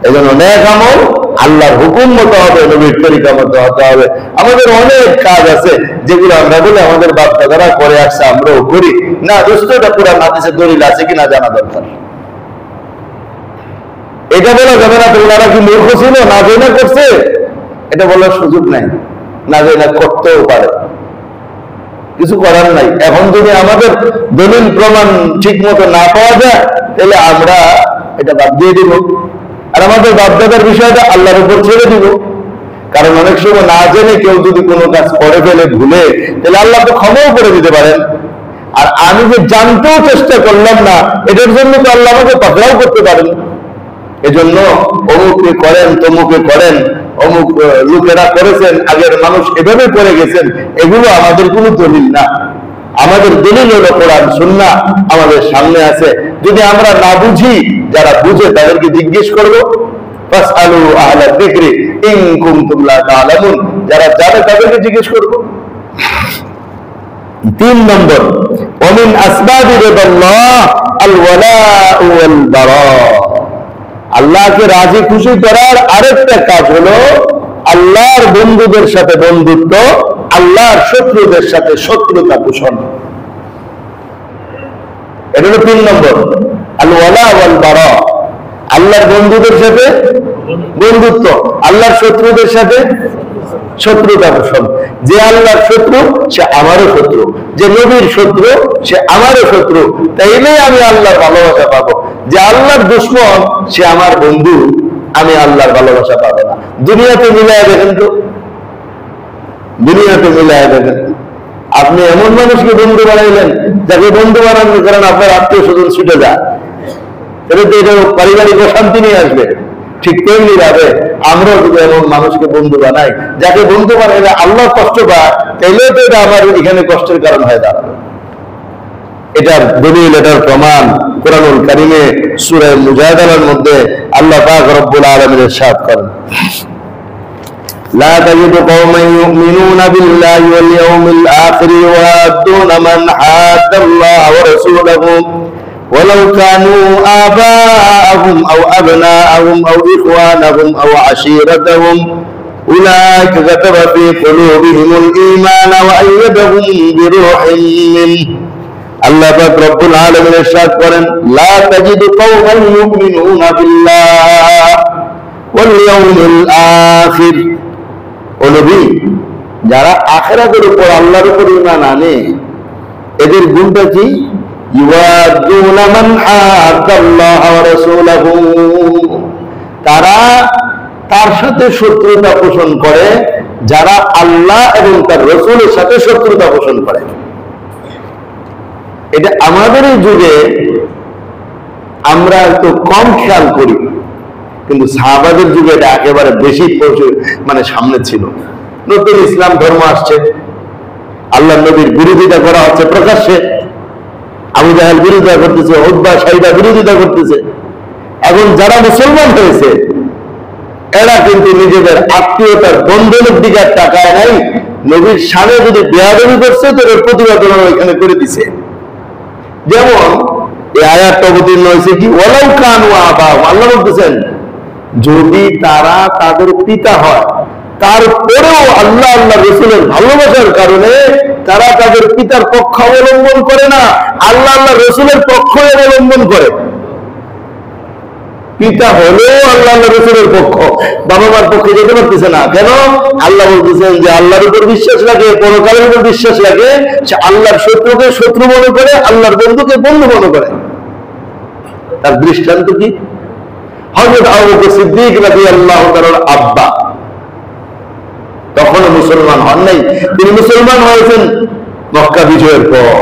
এই জন্য নেক আমল আল্লাহর হুকুম মতো হবে, নবীর তরিকা মতো হতে হবে। আমাদের অনেক কাজ আছে যেগুলো আমরা বলে আমাদের বাপ দাদারা করে আসছে, আমরাও করি না। দোস্ত, এটা পুরান হাদিসে দলিল আছে কিনা জানা দরকার। এটা বলা যাবে না তো ওনারা কি মূর্খ ছিল, না জেনে করছে, এটা বলার সুযোগ নাই। না জেনে করতেও পারে, কিছু করার নাই। এখন যদি আমাদের দলিল প্রমাণ ঠিক মতো না পাওয়া যায়, তাহলে আমরা এটা বাদ দিয়ে দিব, আর আমাদের বাপদাদার বিষয়টা আল্লাহর উপর ছেড়ে দিব। কারণ অনেক সময় না জেনে কেউ যদি কোনো কাজ করে ফেলে ভুলে, তাহলে আল্লাহ তো ক্ষমাও করে দিতে পারেন। আর আমি যে জানতেও চেষ্টা করলাম না, এটার জন্য তো আল্লাহ আমাকে পাকড়াও করতে পারেন। এজন্য অমুকে করেন, তমুকে করেন, অমুক লোকেরা করেছেন, আগের মানুষ এভাবে করে গেছেন, এগুলো আমাদের কোনো দলিল না। আমাদের দলিল হলো কোরআন সুন্নাহ আমাদের সামনে আছে। যদি আমরা না বুঝি, যারা বুঝে তাদেরকে জিজ্ঞেস করবো, ফাসআলু আহলা যিকরি ইন কুনতুম লা তা'লামুন, যারা জানে তাদেরকে জিজ্ঞেস করবো। 3 নম্বর, ওমিন আসবাবি রিদাল্লাহ আল ওয়ালাউ ওয়াল বারা, আল্লাহকে রাজি খুশি করার আরেকটা কাজ হলো আল্লাহর বন্ধুদের সাথে বন্ধুত্ব, আল্লাহর শত্রুদের সাথে শত্রুতা পোষণ। এটা হলো 3 নম্বর, আল ওয়ালা ওয়াল বারা। আল্লাহর বন্ধুদের সাথে বন্ধুত্ব, আল্লাহর শত্রুদের সাথে শত্রুতা পোষণ। যে আল্লাহর শত্রু সে আমারও শত্রু, যে নবীর শত্রু সে আমারও শত্রু, তাইলে আমি আল্লাহর ভালোবাসা পাবো। যে আল্লাহর দুশমন সে আমার বন্ধু, আমি আল্লাহর ভালোবাসা পাবো না। দুনিয়াতে মিলায় দেখেন তো, দুনিয়াতে মিলায় দেখেন। আপনি এমন মানুষকে বন্ধু বানাইলেন যাকে বন্ধু বানানোর কারণে আপনার আত্মীয় স্বজন ছুটে যায়, তাহলে তো এটা পারিবারিক অশান্তি নিয়ে আসবে। ঠিক তেমনি ভাবে আমরাও যদি এমন মানুষকে বন্ধু বানাই, যাকে বন্ধু বানাইলে আল্লাহ কষ্ট পায়, তাইলে তো এটা আমার এখানে কষ্টের কারণ হয়ে দাঁড়াবে। এটার দলিল, এটার প্রমাণ কুরআনুল কারীমে সূরা মুজাদালার মধ্যে আল্লাহ পাক রব্বুল আলামিন ইরশাদ করেন, لا تجد قوما يؤمنون بالله واليوم الآخر يوادون من حاد الله ورسوله ولو كانوا آباءهم أو أبناءهم أو إخوانهم أو عشيرتهم أولئك كتب في قلوبهم الإيمان وأيدهم بروح منه। আল্লাহ পাক রব্বুল আলামিন ইরশাদ করেন, লা তাজিদু কওমান ইউমিনুনা বিল্লাহ ওয়াল ইয়াউমিল আখির, ও নবী, যারা আখিরাতের উপর, আল্লাহর উপর ঈমান আনে, এদের গুণটা কি? ইউয়াদুনা মান হাদাল্লাহ ওয়া রাসূলহু, তারা তার সাথে শত্রুতা পোষণ করে? যারা আল্লাহ এবং তার রসুলের সাথে শত্রুতা পোষণ করে। এটা আমাদের এই যুগে আমরা একটু কম খেয়াল করি, কিন্তু সাহাবাদের যুগে এটা একেবারে বেশি মানে সামনে ছিল। নতুন ইসলাম ধর্ম আসছে, আল্লাহ নবীর বিরোধিতা করা হচ্ছে প্রকাশ্যে, আবু জাহেল বিরোধিতা করতেছে, উতবা সাইবা বিরোধিতা করতেছে। এখন যারা মুসলমান হয়েছে এরা কিন্তু নিজেদের আত্মীয়তার বন্ধনের দিকে তাকায় নাই, নবীর সামনে যদি বেয়াদবি করছে তো এর প্রতিবাদ এখানে করে দিছে। যেমন এই আয়াতটা অবতীর্ণ হয়েছে কি, ওয়ালাউ কানু আবাহুম, আল্লাহ বলতেছেন যদি তারা তাদের পিতা হয়, তারপরেও আল্লাহ আল্লাহ রসুলের ভালোবাসার কারণে তারা তাদের পিতার পক্ষ অবলম্বন করে না, আল্লাহ আল্লাহ রসুলের পক্ষ অবলম্বন করে। পিতা হলেও আল্লাহ আল্লাহ রসুলের পক্ষ, বাবা মার পক্ষে যেতে পারতেছে না। কেন? আল্লাহ বলতেছেন যে আল্লাহর উপর বিশ্বাস রাখে, পরকালের উপর বিশ্বাস রাখে, সে আল্লাহর শত্রুকে শত্রু মনে করে, আল্লাহর বন্ধুকে বন্ধু মনে করে। তার দৃষ্টান্ত কি? হযরত আবু বকর সিদ্দিক রাদিয়াল্লাহু তাআলার আব্বা তখনও মুসলমান হন নাই, তিনি মুসলমান হয়েছেন মক্কা বিজয়ের পর।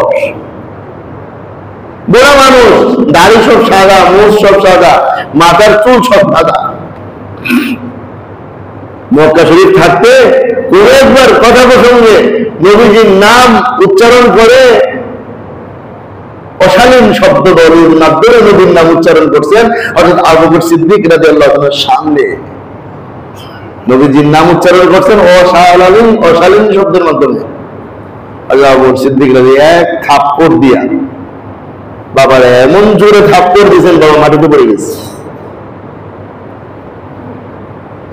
বুড়া মানুষ, দাড়ি সব সাদা, মুখ সব সাদা, মাথার চুল সব সাদা। মক্কা শরীফ থাকতে কোন একবার কথা প্রসঙ্গে নবীজির নাম উচ্চারণ করে অশালীন শব্দ ধরে নবীর নাম উচ্চারণ করছেন অর্থাৎ আবু বকর সিদ্দিক রাদিয়াল্লাহু তাআলার সামনে নবীজির নাম উচ্চারণ করছেন অশালীন শব্দের মাধ্যমে। আল্লাহ আবু বকর সিদ্দিক রাদিয়াল্লাহু এক থাপ্পড় দিয়া বাবার এমন জোরে থাপ্পড় দিয়েছেন, বাবা মাটিতে পড়ে গেছে।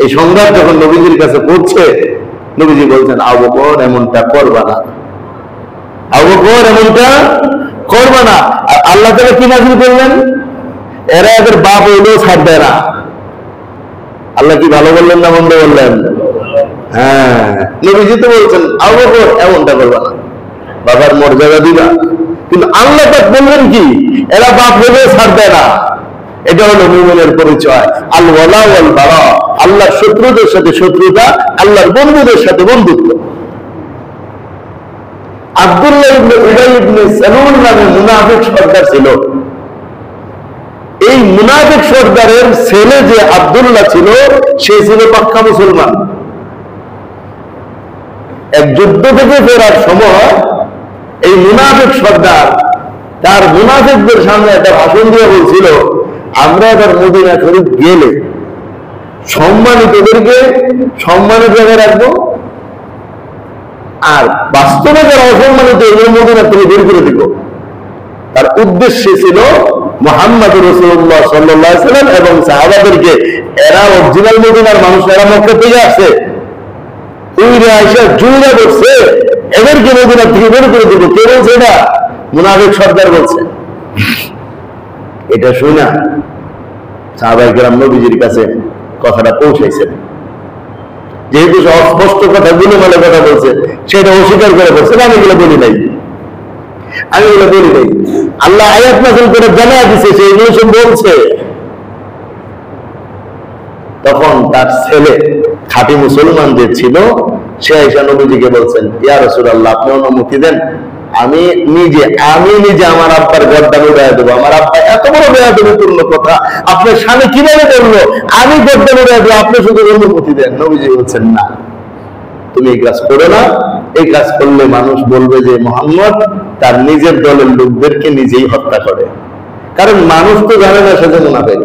এই সংবাদ যখন নবীজির কাছে পৌঁছে, নবীজি বলছেন আবু বকর এমনটা করবা না, আবু বকর এমনটা করবা না। আর আল্লাহ তাআলা কি নাযিল করলেন? এরা এদের বাপ হইলেও ছাড় দেয় না। আল্লাহ কি ভালো বললেন না মন্দ বললেন? হ্যাঁ, নবীজি তো বলছেন আবু বকর এমনটা করবা না, বাবার মর্যাদা দিবা। কিন্তু আল্লাহ পাক বললেন কি, এরা বাপ হইলেও ছাড় দেয় না। এটা হলো মুমিনের পরিচয়, আল ওয়ালা ওয়াল বারা, আল্লাহর শত্রুদের সাথে শত্রুতা, আল্লাহর বন্ধুদের সাথে বন্ধুত্ব। আব্দুল্লাহ ইবনে উবাই ইবনে সালুল নামে মুনাফিক সর্দার ছিল। এই মুনাফিক সর্দারের ছেলে যে আব্দুল্লাহ ছিল, সে ছিল পাক্কা মুসলমান। এক যুদ্ধ থেকে ফেরার সময় এই মুনাফিক সর্দার তার মুনাফিকদের সামনে একটা ভাষণ দিয়ে বলছিল, আমরা এবার মদিনা শরীফ গেলে সম্মানিতদেরকে সম্মানিত জায়গায় রাখবো, আর বাস্তবে যারা অসম্মানিত এগুলো মদিনা থেকে বের করে দিব। তার উদ্দেশ্য ছিল মুহাম্মদ রাসূলুল্লাহ সাল্লাল্লাহু আলাইহি ওয়াসাল্লাম এবং সাহাবাদেরকে, এরা অরিজিনাল মদিনার মানুষ, এরা মক্কা থেকে আসছে, উইরা আয়েশা জুরা করছে, এদেরকে মদিনা থেকে বের করে দিব। কে বলছে এটা? মুনাফিক সর্দার বলছে। এটা শুনা সাহাবায়ে কেরাম নবীজির কাছে কথাটা পৌঁছাইছেন। যেহেতু অস্পষ্ট কথা, গুণমালে কথা বলছে, সেটা অস্বীকার করে বলছে আমি এগুলো বলি নাই, আমি এগুলো বলি নাই। আল্লাহ আয়াত নাযিল করে জানা দিছে সে এগুলো সব বলছে। তখন তার ছেলে খাঁটি মুসলমান যে ছিল, সে আয়েশা নবীজিকে বলছেন, ইয়া রাসূলুল্লাহ আপনি অনুমতি দেন, আমি নিজে আমার আব্বার গর্দান উড়াইয়া দেবো। আমার আব্বা এত বড় বেয়াদবিপূর্ণ কথা আপনার স্বামী কিভাবে বললো, আমি গর্দান উড়াইয়া দেবো, আপনি শুধু অনুমতি দেন। নবীজি বলছেন না, তুমি এই কাজ করো না, এই কাজ করলে মানুষ বলবে যে মুহাম্মদ তার নিজের দলের লোকদেরকে নিজেই হত্যা করে। কারণ মানুষ তো জানে না সে যে মুনাফিক,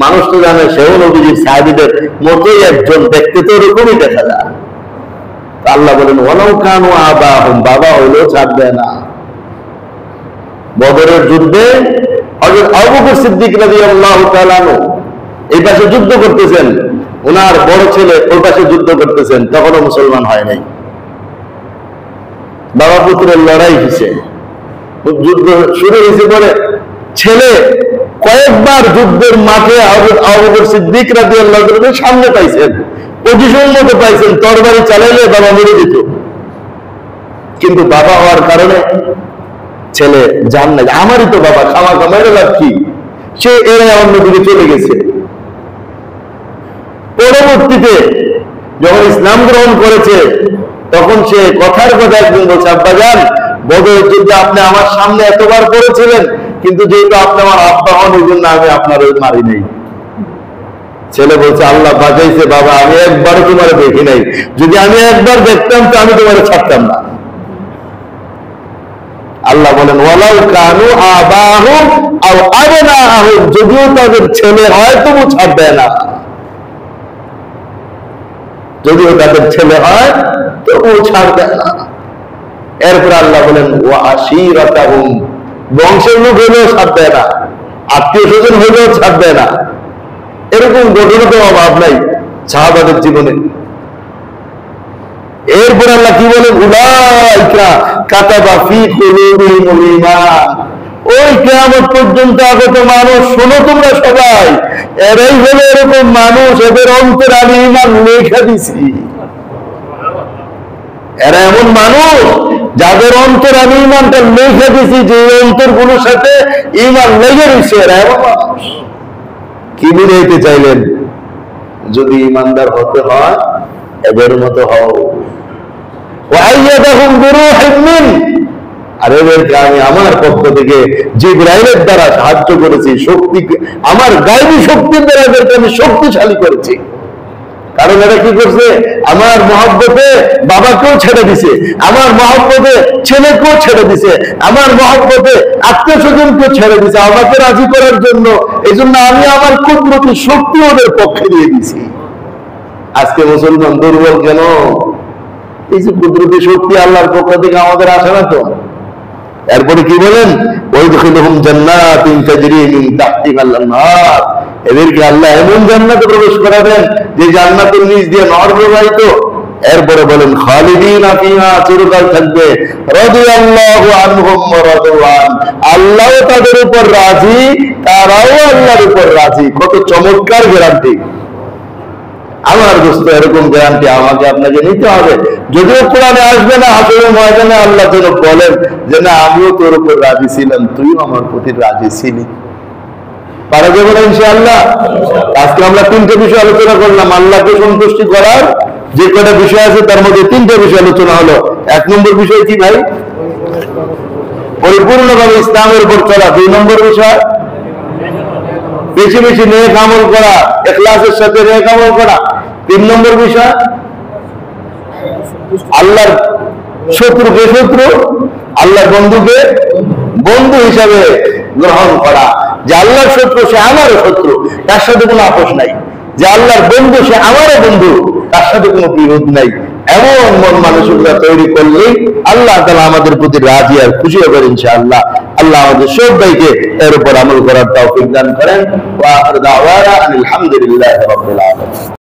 মানুষ তো জানে সেও নবীজির সাহাবীদের মতোই একজন, দেখতে তো এরকমই দেখা যায়। আল্লাহ বলেন ওয়ালাউ কানু আবাহুম, বাবা হইলেও ছাড় দেয় না। বদরের যুদ্ধে হযরত আবু বকর সিদ্দিক রাদিয়াল্লাহু তাআলা এই পাশে যুদ্ধ করতেছেন, ওনার বড় ছেলে ওই পাশে যুদ্ধ করতেছেন, তখনও মুসলমান হয় নাই। বাবা পুত্রের লড়াই হয়েছে, যুদ্ধ শুরু হয়েছে পরে ছেলে কয়েকবার যুদ্ধের মাঠে হযরত আবু বকর সিদ্দিক রাদিয়াল্লাহু তাআলা সামনে পাইছেন, পজিশন মতো পাইছেন, তরবারি চালাইলে বাবা মরে যেত। কিন্তু বাবা হওয়ার কারণে ছেলে জান না, আমারই তো বাবা, খাওয়া কামাইলে লাভ কি, সে এরা অন্যদিকে চলে গেছে। পরবর্তীতে যখন ইসলাম গ্রহণ করেছে তখন সে কথার কথা একদিন বলছে, আব্বাজান বদরের যুদ্ধে আপনি আমার সামনে এতবার করেছিলেন, কিন্তু যেহেতু আপনি আমার আব্বা হন এই জন্য আমি আপনার ওই মারি নেই। ছেলে বলছে, আল্লাহ বাঁচাইছে বাবা, আমি একবারও তোমার দেখি নাই, যদি আমি একবার দেখতাম তো আমি তোমার ছাড়তাম না। আল্লাহ বলেন, ওয়ালাউ কানু আবাহুম আও আবনাহুম, যদিও তাদের ছেলে হয় তবু ছাড় দেয় না, যদিও তাদের ছেলে হয় তবু ছাড় দেয় না। এরপর আল্লাহ বলেন, ওয়া আশীরাতাহুম, বংশের লোক হইলেও ছাড় দেয় না, আত্মীয় স্বজন হইলেও ছাড় দেয় না। এরকম ঘটনা তো অভাব নাই সাহাবাদের জীবনে। এরপর আল্লাহ কি বলেন, উলাইকা কাতাবা ফি কুলুবিহিমুল ঈমান, ওই কিয়ামত পর্যন্ত আগত মানুষ, শোনো তোমরা সবাই, এরাই হলো এরকম মানুষ, এদের অন্তরে আমি ঈমান লেখা দিছি। এরা এমন মানুষ যাদের অন্তর আমি ঈমানটা লেখা দিছি, যে অন্তর গুলোর সাথে ঈমান লেগে রয়েছে, এরা এমন মানুষ। কি বুঝাইতে চাইলেন? যদি ঈমানদার হতে হয় এদের মতো হও। ওয়াইয়াদাহুম বিরূহিম মিন, আর এদেরকে আমি আমার পক্ষ থেকে জিবরাইলের দ্বারা সাহায্য করেছি, শক্তি, আমার গায়বী শক্তির দ্বারা এদেরকে আমি শক্তিশালী করেছি। কারণ এরা কি করছে, আমার মহব্বতে বাবাকেও ছেড়ে দিছে, আমার মহব্বতে ছেলেকেও ছেড়ে দিছে, আমার মহব্বতে আত্মীয় স্বজনকেও ছেড়ে দিছে আমাকে রাজি করার জন্য। এই জন্য আমি আমার কুদরতি শক্তি ওদের পক্ষে দিয়ে দিছি। আজকে মুসলমান দুর্বল কেন? এই যে কুদরতি শক্তি আল্লাহর পক্ষ থেকে আমাদের আসে না তো। এরপরে কি বলেন, ওয়াইদখিলুহুম জান্নাতিন তাজরি মিন তাহতিহাল আনহার, এদেরকে আল্লাহ এমন জান্নাতে প্রবেশ করাবেন যে জান্নাতের নিচ দিয়ে নহর প্রবাহিত। এরপরে বলেন, খালিদিনা ফিহা, চিরকাল থাকবে। রাদিয়াল্লাহু আনহুম ওয়া রাদু আন, আল্লাহ তাদের উপর রাজি, তারাও আল্লাহর উপর রাজি। কত চমৎকার গ্যারান্টি! আমার দোস্ত, এরকম গ্যারান্টি আমাকে আপনাকে নিতে হবে। যদিও কোরআনে আসবে না, হাসরের ময়দানে আল্লাহ যেন বলেন যে না, আমিও তোর উপর রাজি ছিলাম, তুইও আমার প্রতি রাজি ছিলি। পারা যাবে না ইনশাআল্লাহ। আজকে আমরা তিনটে বিষয় আলোচনা করলাম। আল্লাহকে সন্তুষ্টি করার যে কটা বিষয় আছে তার মধ্যে তিনটে বিষয় আলোচনা হলো। এক নম্বর বিষয় কি ভাই? পরিপূর্ণভাবে ইসলামের উপর চলা। দুই নম্বর বিষয় বেশি বেশি নেক আমল করা, ইখলাসের সাথে নেক আমল করা। তিন নম্বর বিষয় আল্লাহর শত্রুকে শত্রু, আল্লাহর বন্ধুকে বন্ধু হিসাবে গ্রহণ করা। যে আল্লাহর শত্রু সে আমারও শত্রু, তার সাথে কোনো আপোষ নাই। যে আল্লাহর বন্ধু সে আমারও বন্ধু, তার সাথে কোনো বিরোধ নাই। এমন মন মানসিকতা তৈরি করলেই আল্লাহ তাআলা আমাদের প্রতি রাজি আর খুশি হবেন ইনশাআল্লাহ। আল্লাহ আমাদের সবাইকে এর উপর আমল করার তৌফিক দান করেন। ওয়া আখিরু দাওয়ানা আলহামদুলিল্লাহি রাব্বিল আলামিন।